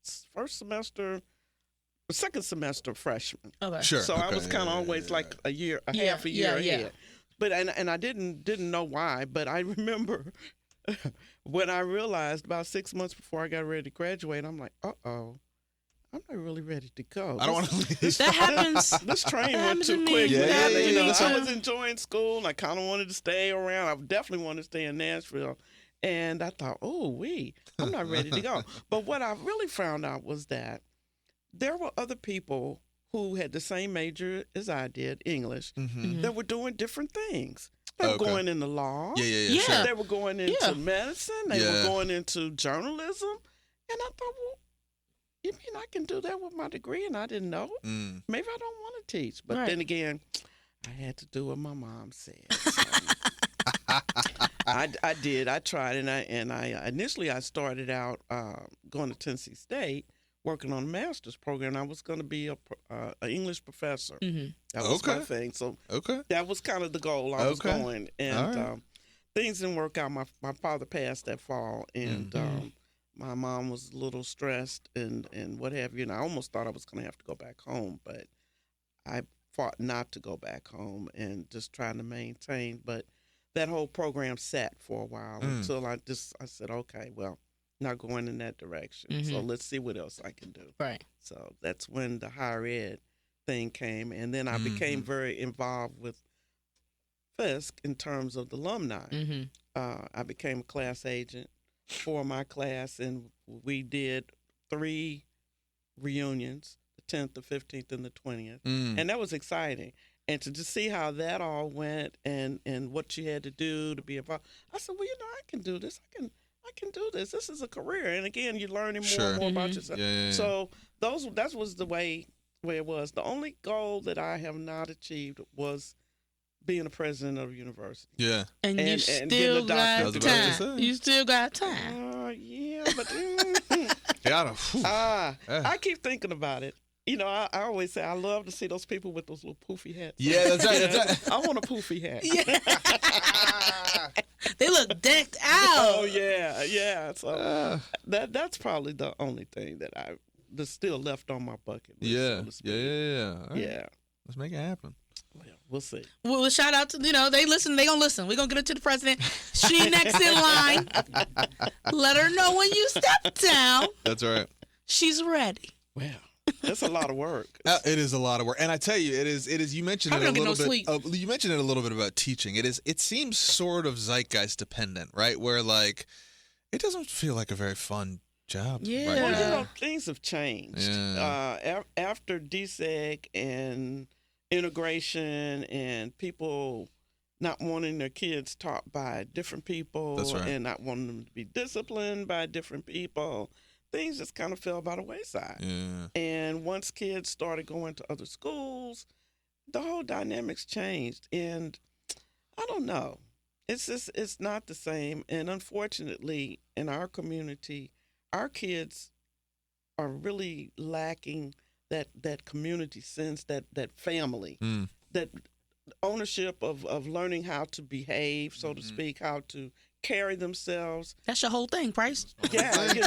second semester freshman. Okay. Sure. So I was kind of always like half a year ahead. But and I didn't know why, but I remember when I realized about 6 months before I got ready to graduate, I'm like, I'm not really ready to go. I don't want to leave. That happens. This train went too quick. I was enjoying school, and I kind of wanted to stay around. I definitely wanted to stay in Nashville. And I thought, I'm not ready to go. But what I really found out was that there were other people who had the same major as I did, English, that were doing different things. They were going into law. Yeah. Sure. They were going into medicine. They were going into journalism. And I thought, you mean I can do that with my degree and I didn't know? Maybe I don't want to teach. But then again, I had to do what my mom said. So I did. I tried, and I initially I started out going to Tennessee State, working on a master's program. I was going to be an English professor. That was my thing. So that was kind of the goal I was going. And things didn't work out. My father passed that fall, and my mom was a little stressed and what have you. And I almost thought I was going to have to go back home, but I fought not to go back home and just trying to maintain. But that whole program sat for a while until I said, okay, well, not going in that direction. So let's see what else I can do. Right. So that's when the higher ed thing came. And then I became very involved with Fisk in terms of the alumni. I became a class agent for my class, and we did 3 reunions, the 10th, the 15th, and the 20th. And that was exciting. And to just see how that all went and what you had to do to be involved, I said, well, I can do this. I can do this. This is a career. And again, you're learning more and more about yourself. So that was the way it was. The only goal that I have not achieved was being a president of a university. Yeah. And you still got time. You still got time. Yeah, but I keep thinking about it. I always say I love to see those people with those little poofy hats. Yeah, that's right. I want a poofy hat. Yeah. They look decked out. Oh yeah. So that's probably the only thing that's still left on my bucket list. Yeah. Right. Let's make it happen. Well, we'll see. Well, shout out to they listen. They gonna listen. We're gonna get it to the president. She next in line. Let her know when you step down. That's right. She's ready. Well. That's a lot of work. It is a lot of work, and I tell you, it is. You mentioned it a little bit. You mentioned it a little bit about teaching. It seems sort of zeitgeist dependent, right? Where like, it doesn't feel like a very fun job. Yeah. Right well, things have changed. Yeah. After DSEG and integration and people not wanting their kids taught by different people, that's right, and not wanting them to be disciplined by different people. Things just kind of fell by the wayside. Yeah. And once kids started going to other schools, the whole dynamics changed. And I don't know. It's not the same. And unfortunately, in our community, our kids are really lacking that community sense, that family, that ownership of learning how to behave, so to speak, how to carry themselves. That's your whole thing, Price. Yeah, I mean,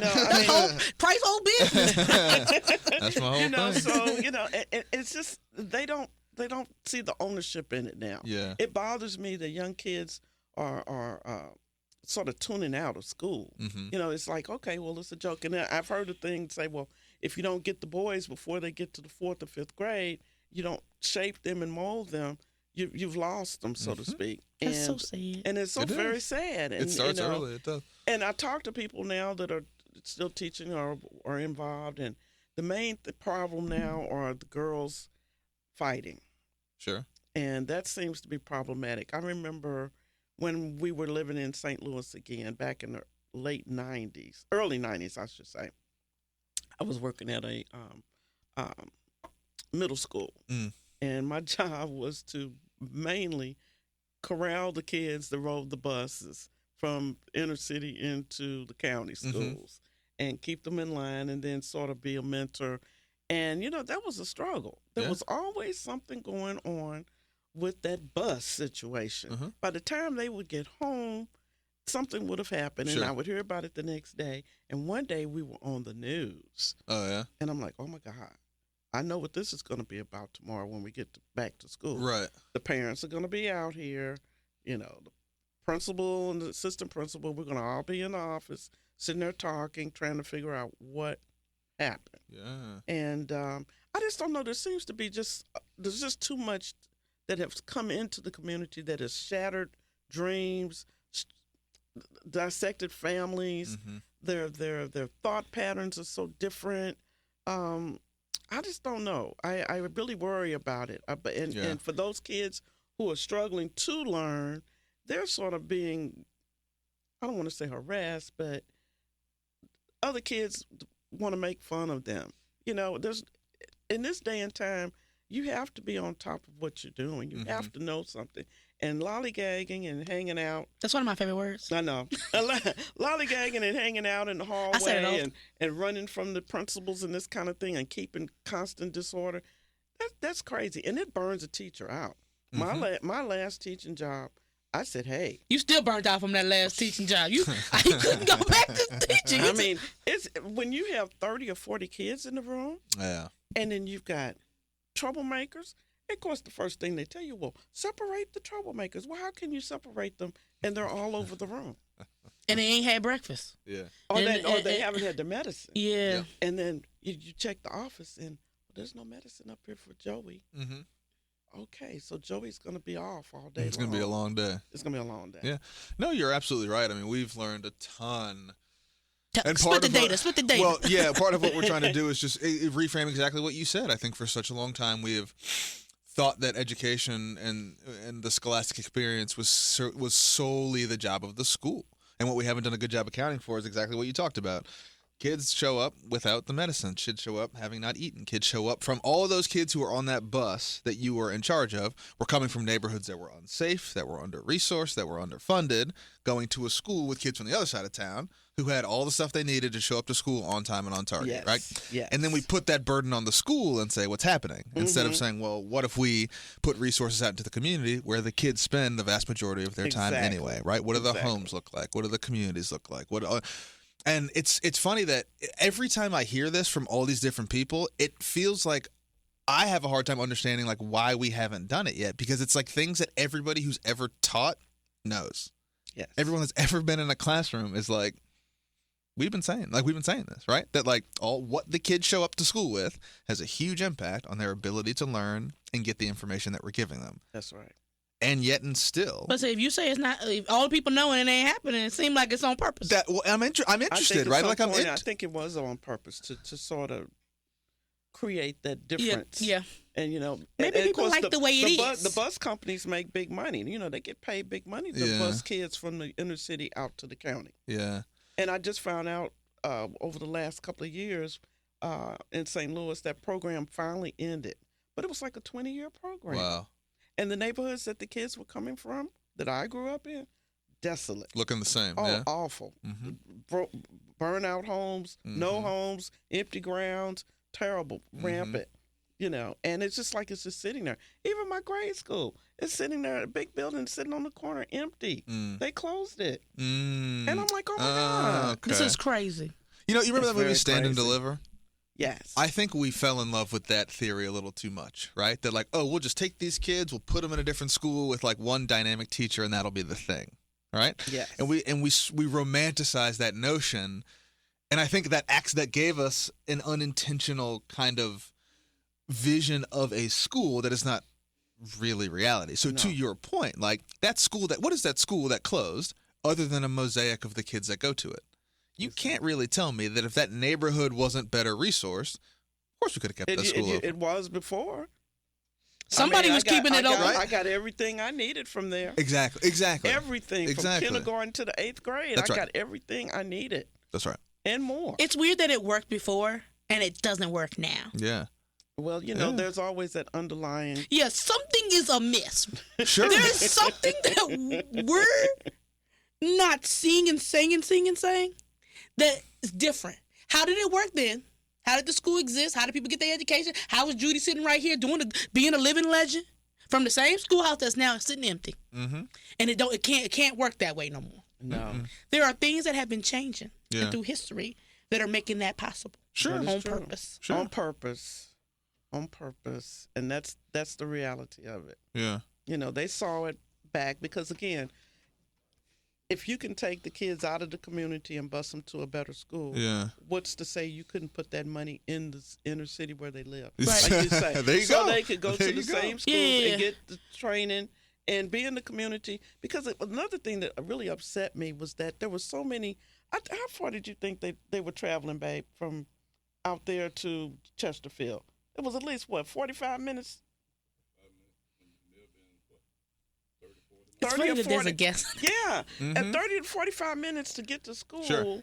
Price whole business. That's my whole thing. So it's just they don't see the ownership in it now. Yeah, it bothers me that young kids are sort of tuning out of school. It's like, okay, well, it's a joke, and I've heard a thing say, well, if you don't get the boys before they get to the 4th or 5th grade, you don't shape them and mold them. You've lost them, so to speak. That's so sad. And it's very sad. And, it starts early. It does. And I talk to people now that are still teaching or involved, and the main problem now are the girls fighting. Sure. And that seems to be problematic. I remember when we were living in St. Louis again, back in the late 90s, early 90s, I should say. I was working at a middle school. And my job was to mainly corral the kids that rode the buses from inner city into the county schools and keep them in line, and then sort of be a mentor. And, that was a struggle. There was always something going on with that bus situation. By the time they would get home, something would have happened, and I would hear about it the next day. And one day we were on the news. Oh, yeah? And I'm like, oh, my God. I know what this is going to be about tomorrow when we get back to school. Right. The parents are going to be out here, the principal and the assistant principal, we're going to all be in the office, sitting there talking, trying to figure out what happened. Yeah. And I just don't know. There seems to be there's just too much that has come into the community that has shattered dreams, dissected families. Their thought patterns are so different. I just don't know. I really worry about it. And for those kids who are struggling to learn, they're sort of being, I don't want to say harassed, but other kids want to make fun of them. You know, there's in this day and time, you have to be on top of what you're doing. You have to know something. And lollygagging and hanging out. That's one of my favorite words. I know. Lollygagging and hanging out in the hallway and running from the principals and this kind of thing and keeping constant disorder. That's crazy. And it burns a teacher out. My last teaching job, I said, hey. You still burnt out from that last teaching job. You couldn't go back to teaching. I mean, it's when you have 30 or 40 kids in the room. Yeah. And then you've got troublemakers. Of course, the first thing they tell you, well, separate the troublemakers. Well, how can you separate them and they're all over the room? And they ain't had breakfast. Yeah. Or they haven't had the medicine. Yeah. And then you check the office and there's no medicine up here for Joey. Okay, so Joey's going to be off all day. It's going to be a long day. It's going to be a long day. Yeah. No, you're absolutely right. I mean, we've learned a ton. Split the data. Well, yeah, part of what we're trying to do is just reframe exactly what you said. I think for such a long time we have thought that education and the scholastic experience was solely the job of the school. And what we haven't done a good job accounting for is exactly what you talked about. Kids show up without the medicine. Kids show up having not eaten. Kids show up from all of those kids who are on that bus that you were in charge of were coming from neighborhoods that were unsafe, that were under-resourced, that were underfunded, going to a school with kids from the other side of town who had all the stuff they needed to show up to school on time and on target, right? Yes. And then we put that burden on the school and say, what's happening? Instead of saying, well, what if we put resources out into the community where the kids spend the vast majority of their time anyway, right? What do the homes look like? What do the communities look like? And it's funny that every time I hear this from all these different people, it feels like I have a hard time understanding like why we haven't done it yet, because it's like things that everybody who's ever taught knows. Yes. Everyone that's ever been in a classroom is like, we've been saying this, right? That like what the kids show up to school with has a huge impact on their ability to learn and get the information that we're giving them. That's right. And yet and still. But if you say it's not, if all the people know and it ain't happening, it seems like it's on purpose. I'm interested, right? Like I think it was on purpose to sort of create that difference. Yeah. And you know, maybe people like the way it is. The bus companies make big money. You know, they get paid big money to bus kids from the inner city out to the county. Yeah. And I just found out over the last couple of years in St. Louis that program finally ended. But it was like a 20-year program. Wow. And the neighborhoods that the kids were coming from, that I grew up in, desolate. Looking the same, Oh, awful. Burnout homes, no homes, empty grounds, terrible, rampant. You know, and it's just like it's just sitting there. Even my grade school, it's sitting there, a big building sitting on the corner, empty. They closed it. And I'm like, oh, my God. Okay. This is crazy. You remember that movie Stand and Deliver? Yes. I think we fell in love with that theory a little too much, right? That like, oh, we'll just take these kids, we'll put them in a different school with like one dynamic teacher, and that'll be the thing, right? Yes. And we romanticize that notion, and I think that gave us an unintentional kind of vision of a school that is not really reality. So to your point, like what is that school that closed other than a mosaic of the kids that go to it? You can't really tell me that if that neighborhood wasn't better resourced, of course we could have kept that school open. It was before. Somebody was keeping it open. I got everything I needed from there. Exactly. Everything from kindergarten to the 8th grade. I got everything I needed. That's right. And more. It's weird that it worked before and it doesn't work now. Yeah. Well, there's always that underlying. Yeah, something is amiss. Sure. There's something that we're not seeing and saying that is different. How did it work then? How did the school exist? How did people get their education? How was Judy sitting right here being a living legend from the same schoolhouse that's now sitting empty? And it can't work that way no more. No. There are things that have been changing through history that are making that possible. Sure. On purpose. Sure. On purpose. And that's the reality of it. Yeah. They saw it back because, again, if you can take the kids out of the community and bus them to a better school, what's to say you couldn't put that money in the inner city where they live? Right. Like you say. There you go. So they could go to the same schools and get the training and be in the community. Because another thing that really upset me was that there were so many. How far did you think they were traveling, babe, from out there to Chesterfield? It was at least, 45 minutes? It's funny that there's a guess. Yeah, at 30 to 45 minutes to get to school. Sure.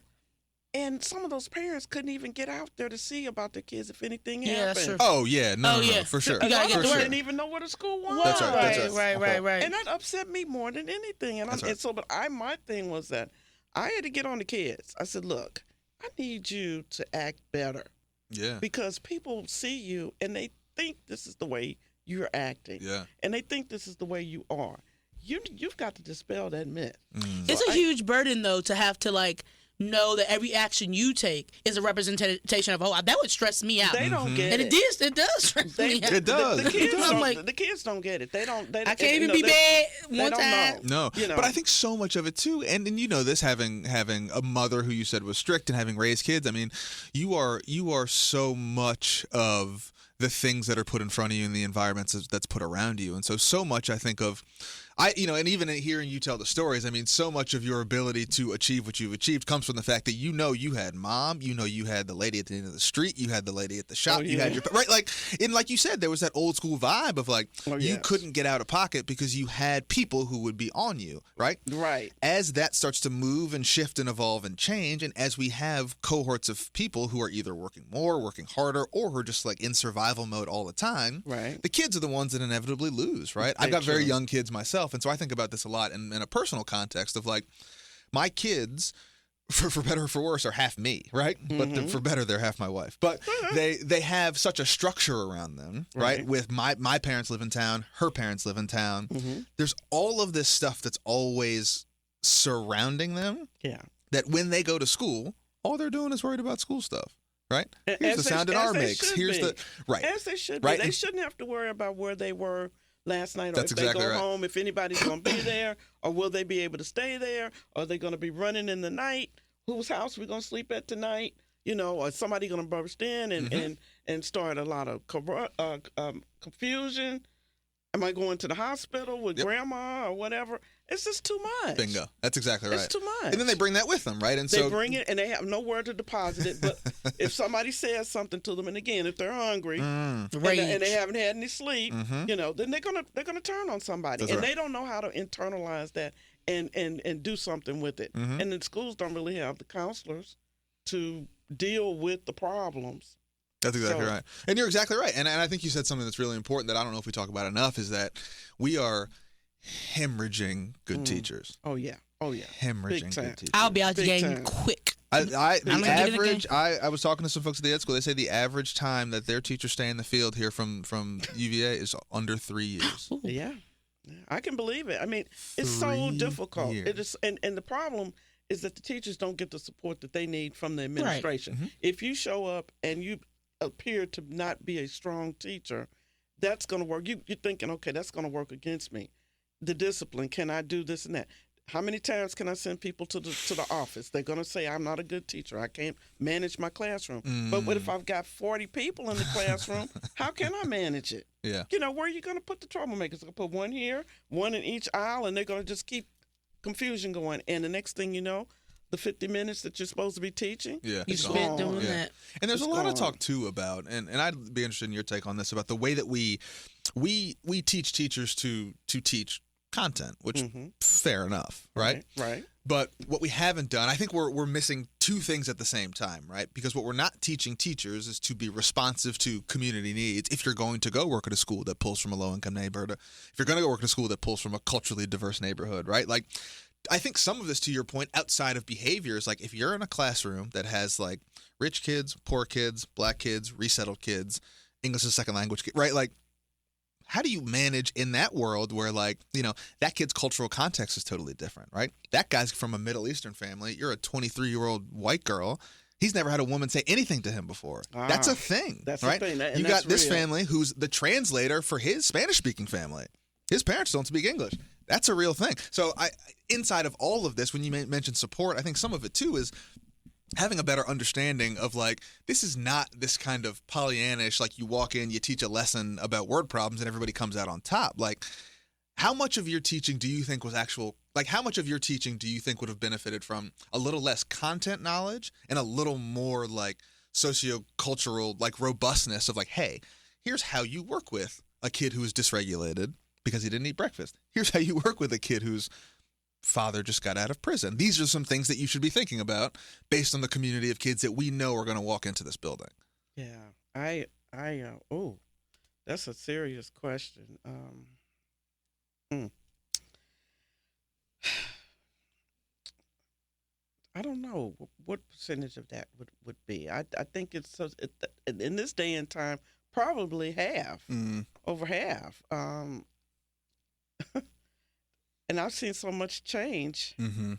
And some of those parents couldn't even get out there to see about their kids if anything Yeah, happened. that's true. Oh yeah, no, for sure. You gotta get Others to work. didn't even know where the school was. That's right. Right. And that upset me more than anything. And, That's and right. so, my thing was that I had to get on the kids. I said, look, I need you to act better Yeah, because people see you and they think this is the way you're acting. yeah. And they think this is the way you are. You've got to dispel that myth. It's a huge burden, though, to have to, like, know that every action you take is a representation of, that would stress me out. They don't get and it. it does stress me out. It does. The kids I'm don't, like, the kids don't get it. They don't. I can't even be bad one don't time. know. No, You know. but I think so much of it too, and you know this, having a mother who you said was strict and having raised kids. I mean, you are so much of the things that are put in front of you and the environments that's put around you, and so much I think of. And even hearing you tell the stories, I mean, so much of your ability to achieve what you've achieved comes from the fact that you had mom, you had the lady at the end of the street, you had the lady at the shop, you had your right, like you said, there was that old school vibe of you couldn't get out of pocket because you had people who would be on you, right? Right. As that starts to move and shift and evolve and change, and as we have cohorts of people who are either working more, working harder, or who are just like in survival mode all the time, Right. the kids are the ones that inevitably lose, right? I've got very young kids myself, and so I think about this a lot in a personal context of like my kids, for better or for worse, are half me, right? But for better, they're half my wife. But they have such a structure around them, right? With my parents live in town, her parents live in town. There's all of this stuff that's always surrounding them. Yeah. That when they go to school, all they're doing is worried about school stuff. Right? Here's the sound an R makes. Here's the right. As they should right? be. They shouldn't have to worry about where they were last night, or That's if they exactly go right. home, if anybody's going to be there, or will they be able to stay there? Are they going to be running in the night? Whose house are we going to sleep at tonight? You know, or somebody going to burst in and start a lot of confusion? Am I going to the hospital with grandma or whatever? It's just too much. Bingo. That's exactly right. It's too much. And then they bring that with them, right? And They bring it and they have nowhere to deposit it. But if somebody says something to them, and again, if they're hungry and they haven't had any sleep, you know, then they're gonna turn on somebody, That's and right. they don't know how to internalize that and do something with it. And the schools don't really have the counselors to deal with the problems. That's exactly right. And you're exactly right. And I think you said something that's really important that I don't know if we talk about enough, is that we are hemorrhaging good teachers. Oh yeah. Hemorrhaging good teachers. I'll be out the Big game time. quick. The gonna get it average. I was talking to some folks at the ed school. They say the average time that their teachers stay in the field here from UVA is under 3 years. Yeah, I can believe it. I mean, it's so 3 difficult. years. It is, and the problem is that the teachers don't get the support that they need from the administration. If you show up and you appear to not be a strong teacher, that's going to work. You're thinking, okay, that's going to work against me. The discipline, can I do this and that? How many times can I send people to the office? They're going to say, I'm not a good teacher. I can't manage my classroom. But what if I've got 40 people in the classroom? How can I manage it? Yeah. You know, where are you going to put the troublemakers? Going to put one here, one in each aisle, and they're going to just keep confusion going. And the next thing you know, the 50 minutes that you're supposed to be teaching, Yeah. You it's spent gone. doing that. And there's It's a lot of gone. talk too about, and I'd be interested in your take on this, about the way that we teach teachers to teach content, which fair enough, right? Right. But what we haven't done, I think we're missing two things at the same time, right? Because what we're not teaching teachers is to be responsive to community needs. If you're going to go work at a school that pulls from a low-income neighborhood, if you're going to go work at a school that pulls from a culturally diverse neighborhood, right? Like, I think some of this, to your point, outside of behaviors, like if you're in a classroom that has like rich kids, poor kids, black kids, resettled kids, English as a second language, right? Like, how do you manage in that world where, like, you know, that kid's cultural context is totally different, right? That guy's from a Middle Eastern family. You're a 23-year-old white girl. He's never had a woman say anything to him before. That's a thing, That's right? a thing. And you that's got this real. family who's the translator for his Spanish-speaking family. His parents don't speak English. That's a real thing. So inside of all of this, when you mention support, I think some of it, too, is having a better understanding of, like, this is not this kind of Pollyannish, like you walk in, you teach a lesson about word problems and everybody comes out on top. Like, how much of your teaching do you think was how much of your teaching do you think would have benefited from a little less content knowledge and a little more, like, socio-cultural, like, robustness of, like, hey, here's how you work with a kid who is dysregulated because he didn't eat breakfast. Here's how you work with a kid who's father just got out of prison. These are some things that you should be thinking about based on the community of kids that we know are going to walk into this building. Yeah, that's a serious question. I don't know what percentage of that would be. I think it's in this day and time, probably half, over half. And I've seen so much change,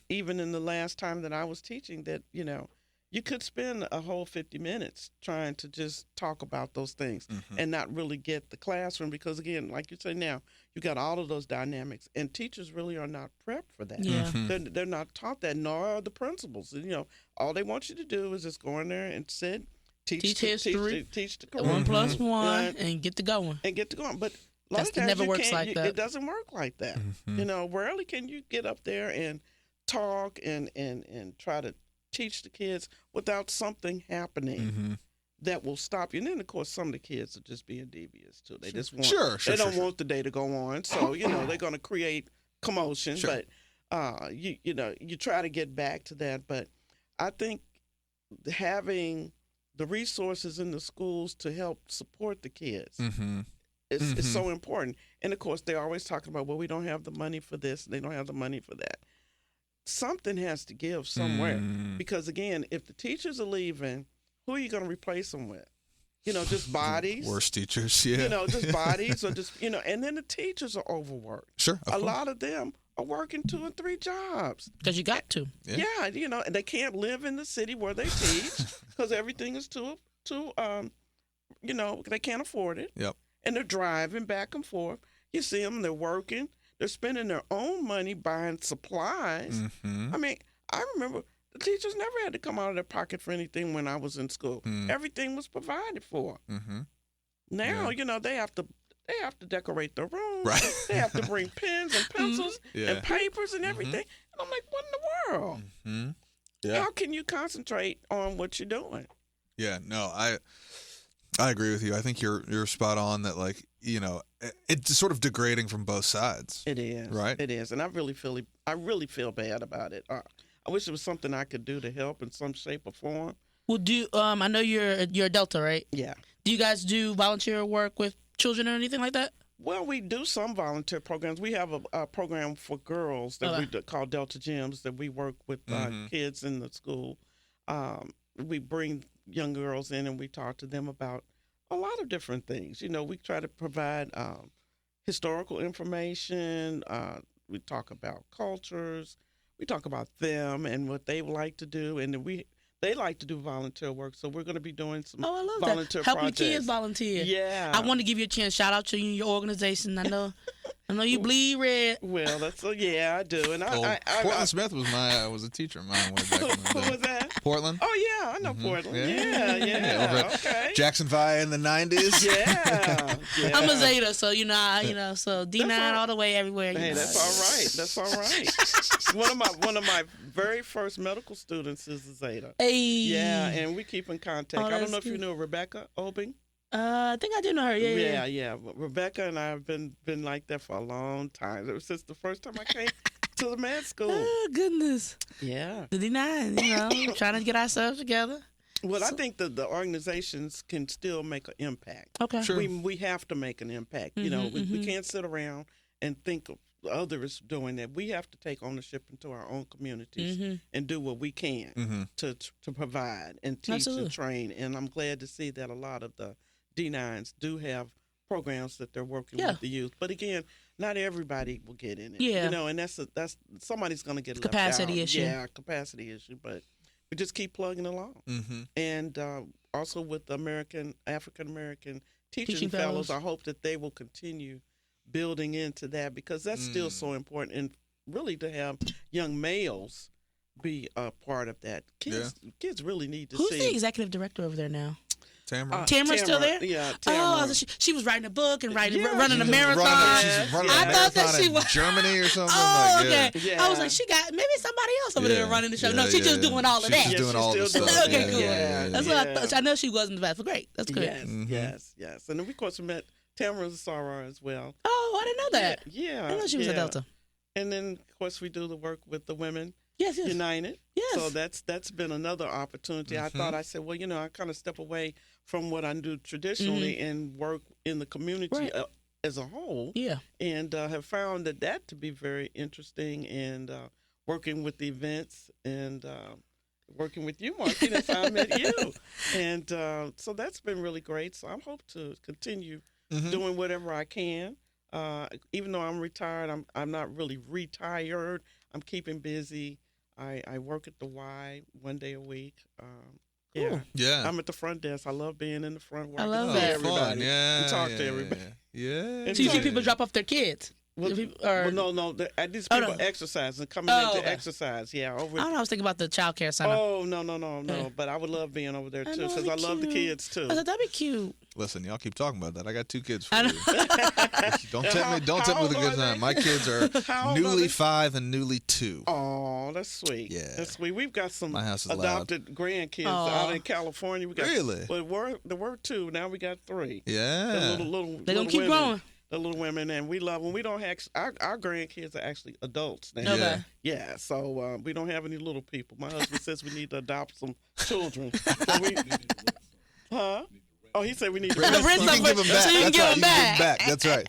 even in the last time that I was teaching, that, you could spend a whole 50 minutes trying to just talk about those things and not really get the classroom, because, again, like you say now, you got all of those dynamics, and teachers really are not prepped for that. Yeah. They're not taught that, nor are the principals. All they want you to do is just go in there and sit, teach history, teach the curriculum. 1 + 1, and get to going. But a lot of times never works like that. It doesn't work like that. Rarely can you get up there and talk and try to teach the kids without something happening that will stop you. And then, of course, some of the kids are just being devious too. They just want they don't want the day to go on, so they're going to create commotion. Sure. But you try to get back to that. But I think having the resources in the schools to help support the kids is so important. And of course, they're always talking about, well, we don't have the money for this, they don't have the money for that. Something has to give somewhere, because, again, if the teachers are leaving, who are you going to replace them with? Just bodies. Worst teachers, yeah. Just bodies, or just, and then the teachers are overworked. Sure. A lot of them are working 2 and 3 jobs. Because you got to. Yeah, and they can't live in the city where they teach because everything is too, they can't afford it. Yep. And they're driving back and forth. You see them, they're working. They're spending their own money buying supplies. I mean, I remember the teachers never had to come out of their pocket for anything when I was in school. Everything was provided for. Now, they have to decorate their room. Right. They have to bring pens and pencils and papers and everything. And I'm like, what in the world? Yeah. How can you concentrate on what you're doing? Yeah, no, I agree with you. I think you're spot on that, it's sort of degrading from both sides. It is. Right? It is. And I really feel bad about it. I wish there was something I could do to help in some shape or form. Well, I know you're a Delta, right? Yeah. Do you guys do volunteer work with children or anything like that? Well, we do some volunteer programs. We have a program for girls that we call Delta Gems, that we work with kids in the school. We bring young girls in and we talk to them about a lot of different things. We try to provide historical information. We talk about cultures. We talk about them and what they like to do, and they like to do volunteer work. So we're going to be doing some volunteer projects. Helping kids volunteer. Yeah. I want to give you a chance. Shout out to you and your organization. I know you bleed red. Well, I do. And Portland Smith was a teacher of mine way back in the day. Who was that? Portland. Oh yeah, I know Portland. Yeah. Over at Okay. Jackson Vi in the 90s. Yeah. I'm a Zeta, so so D9 all the way everywhere. Hey, that's all right. One of my very first medical students is a Zeta. Hey. Yeah, and we keep in contact. Oh, I don't know if good. you know Rebecca Obing. I think I do know her. Yeah. Rebecca and I have been like that for a long time. It was since the first time I came to the med school. Oh, goodness. Yeah. The D9, trying to get ourselves together. Well, I think that the organizations can still make an impact. Okay. Sure. We have to make an impact. We can't sit around and think of others doing that. We have to take ownership into our own communities and do what we can to provide and teach Absolutely. and train. And I'm glad to see that a lot of the D9s do have programs that they're working with the youth. But again, not everybody will get in it. Yeah. And that's somebody's going to get Capacity left out. issue. Yeah, capacity issue. But we just keep plugging along. And also with the African American teaching fellows, I hope that they will continue building into that, because that's still so important, and really to have young males be a part of that. Kids really need to see. Who's the executive director over there now? Tamara. Tamara's still there? Yeah, Tamara. Oh, she was writing a book and running a She's marathon. She's running I a thought that marathon she in was Germany or something. Oh, okay. Yeah. I was like, she got maybe somebody else over there running the show. No, she's just doing all of She's that. just doing all the still stuff. Okay, cool. Yeah. That's what I thought. I know she wasn't the best, but great. That's good. Yes. And then, of course, we met Tamara's soror as well. Oh, I didn't know that. Yeah. I didn't know she was a Delta. And then, of course, we do the work with the Women Yes. United. Yes. So that's been another opportunity. I said, well, I kind of step away from what I do traditionally and work in the community as a whole. Yeah. And have found that to be very interesting, and working with the events and working with you, Marky, that's how I met you. And so that's been really great. So I hope to continue doing whatever I can. Even though I'm retired, I'm not really retired. I'm keeping busy. I work at the Y one day a week. Yeah. I'm at the front desk. I love being in the front. I love to see that. everybody Yeah. and talk to everybody. Yeah. So you see people drop off their kids? Well, no. These Oh, people no. exercise and coming in to exercise. Yeah, I don't know. I was thinking about the child care center. Oh no! But I would love being over there too, know, because I love the kids too. I thought that'd be cute. Listen, y'all keep talking about that. I got 2 kids for I know. you. Don't tempt me with a good time. My kids are newly 5 and newly 2. Oh, that's sweet. Yeah. That's sweet. We've got some My house is adopted grandkids out in California. We got, Really? Well, there were 2. Now we got 3. Yeah. They're gonna keep growing. The little women, and we love them. We don't have our grandkids are actually adults now. Okay. Yeah, so we don't have any little people. My husband says we need to adopt some children. Oh, he said we need to You can give them back. So you can give them back. That's right.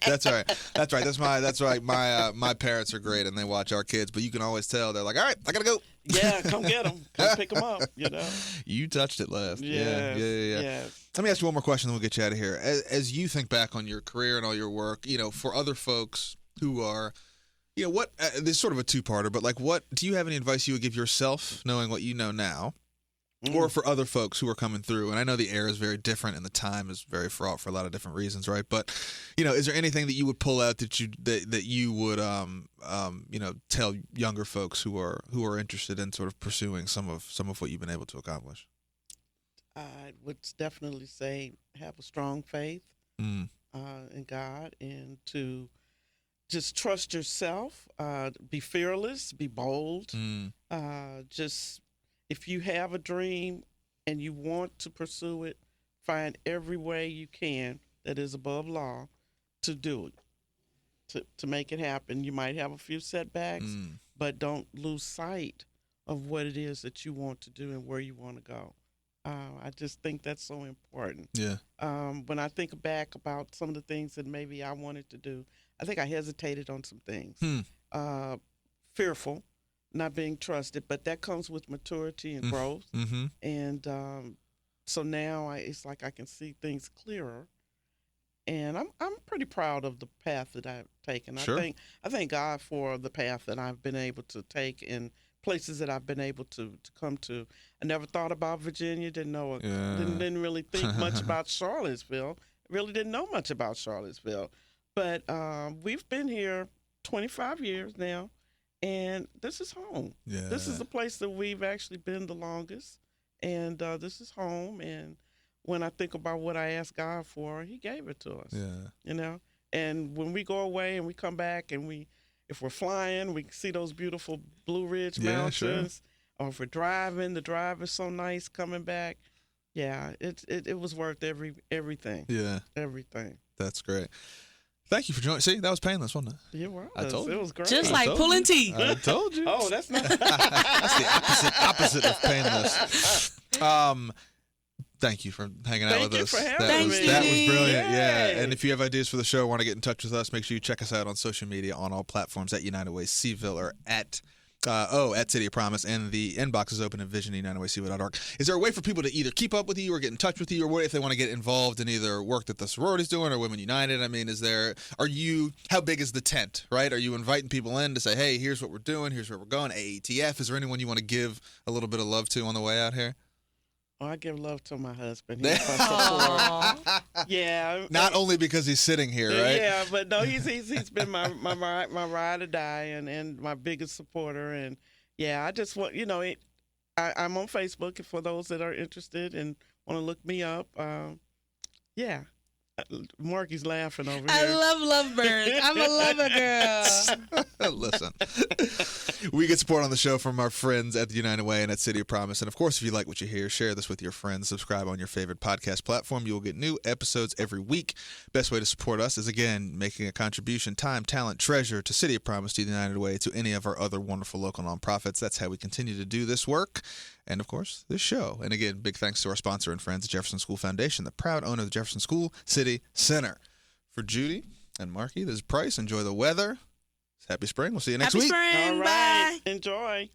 That's right. My parents are great, and they watch our kids. But you can always tell they're like, all right, I gotta go. Yeah, come get them. Come pick them up. You touched it last. Yeah. Let me ask you one more question, then we'll get you out of here. As you think back on your career and all your work, for other folks who are, what? This is sort of a 2-parter, but what do you have any advice you would give yourself, knowing what you know now? Or for other folks who are coming through, and I know the era is very different and the time is very fraught for a lot of different reasons, right? But, is there anything that you would pull out that you would tell younger folks who are interested in sort of pursuing some of what you've been able to accomplish? I would definitely say have a strong faith in God, and to just trust yourself, be fearless, be bold, if you have a dream and you want to pursue it, find every way you can that is above law to do it, to make it happen. You might have a few setbacks, but don't lose sight of what it is that you want to do and where you want to go. I just think that's so important. Yeah. When I think back about some of the things that maybe I wanted to do, I think I hesitated on some things. Fearful. Not being trusted, but that comes with maturity and growth. And so now it's like I can see things clearer, and I'm pretty proud of the path that I've taken. Sure. I thank God for the path that I've been able to take and places that I've been able to come to. I never thought about Virginia. Didn't know. Didn't really think much about Charlottesville. Really didn't know much about Charlottesville, but we've been here 25 years now. And this is home. Yeah. This is the place that we've actually been the longest. And this is home. And when I think about what I asked God for, He gave it to us. Yeah. And when we go away and we come back and if we're flying, we see those beautiful Blue Ridge Mountains. Sure. Or if we're driving, the drive is so nice coming back. Yeah, it was worth everything. Yeah. Everything. That's great. Thank you for joining. See, that was painless, wasn't it? Yeah, well, I told you. It was great. Just like pulling teeth. I told you. Oh, that's not. That's the opposite of painless. Thank you for hanging out with us. Thank you for having me. That was brilliant. Yay. Yeah. And if you have ideas for the show, want to get in touch with us, make sure you check us out on social media on all platforms at United Way Seville or at City of Promise, and the inbox is open at visionunitedwayseaville.org. Is there a way for people to either keep up with you or get in touch with you, or what if they want to get involved in either work that the sorority's doing or Women United? I mean, how big is the tent, right? Are you inviting people in to say, hey, here's what we're doing, here's where we're going, AETF? Is there anyone you want to give a little bit of love to on the way out here? Oh, I give love to my husband. He's my support. Yeah. Not only because he's sitting here, right? Yeah, but no, he's been my ride or die and my biggest supporter. And yeah, I just want I'm on Facebook for those that are interested and want to look me up. Yeah. Marky's laughing over here. I love lovebirds. I'm a lover girl. Listen, We get support on the show from our friends at the United Way and at City of Promise. And, of course, if you like what you hear, share this with your friends. Subscribe on your favorite podcast platform. You will get new episodes every week. Best way to support us is, again, making a contribution, time, talent, treasure to City of Promise, to the United Way, to any of our other wonderful local nonprofits. That's how we continue to do this work. And, of course, this show. And, again, big thanks to our sponsor and friends, the Jefferson School Foundation, the proud owner of the Jefferson School City Center. For Judy and Marky, this is Price. Enjoy the weather. Happy spring. We'll see you next week. Happy spring. All right. Bye. Enjoy.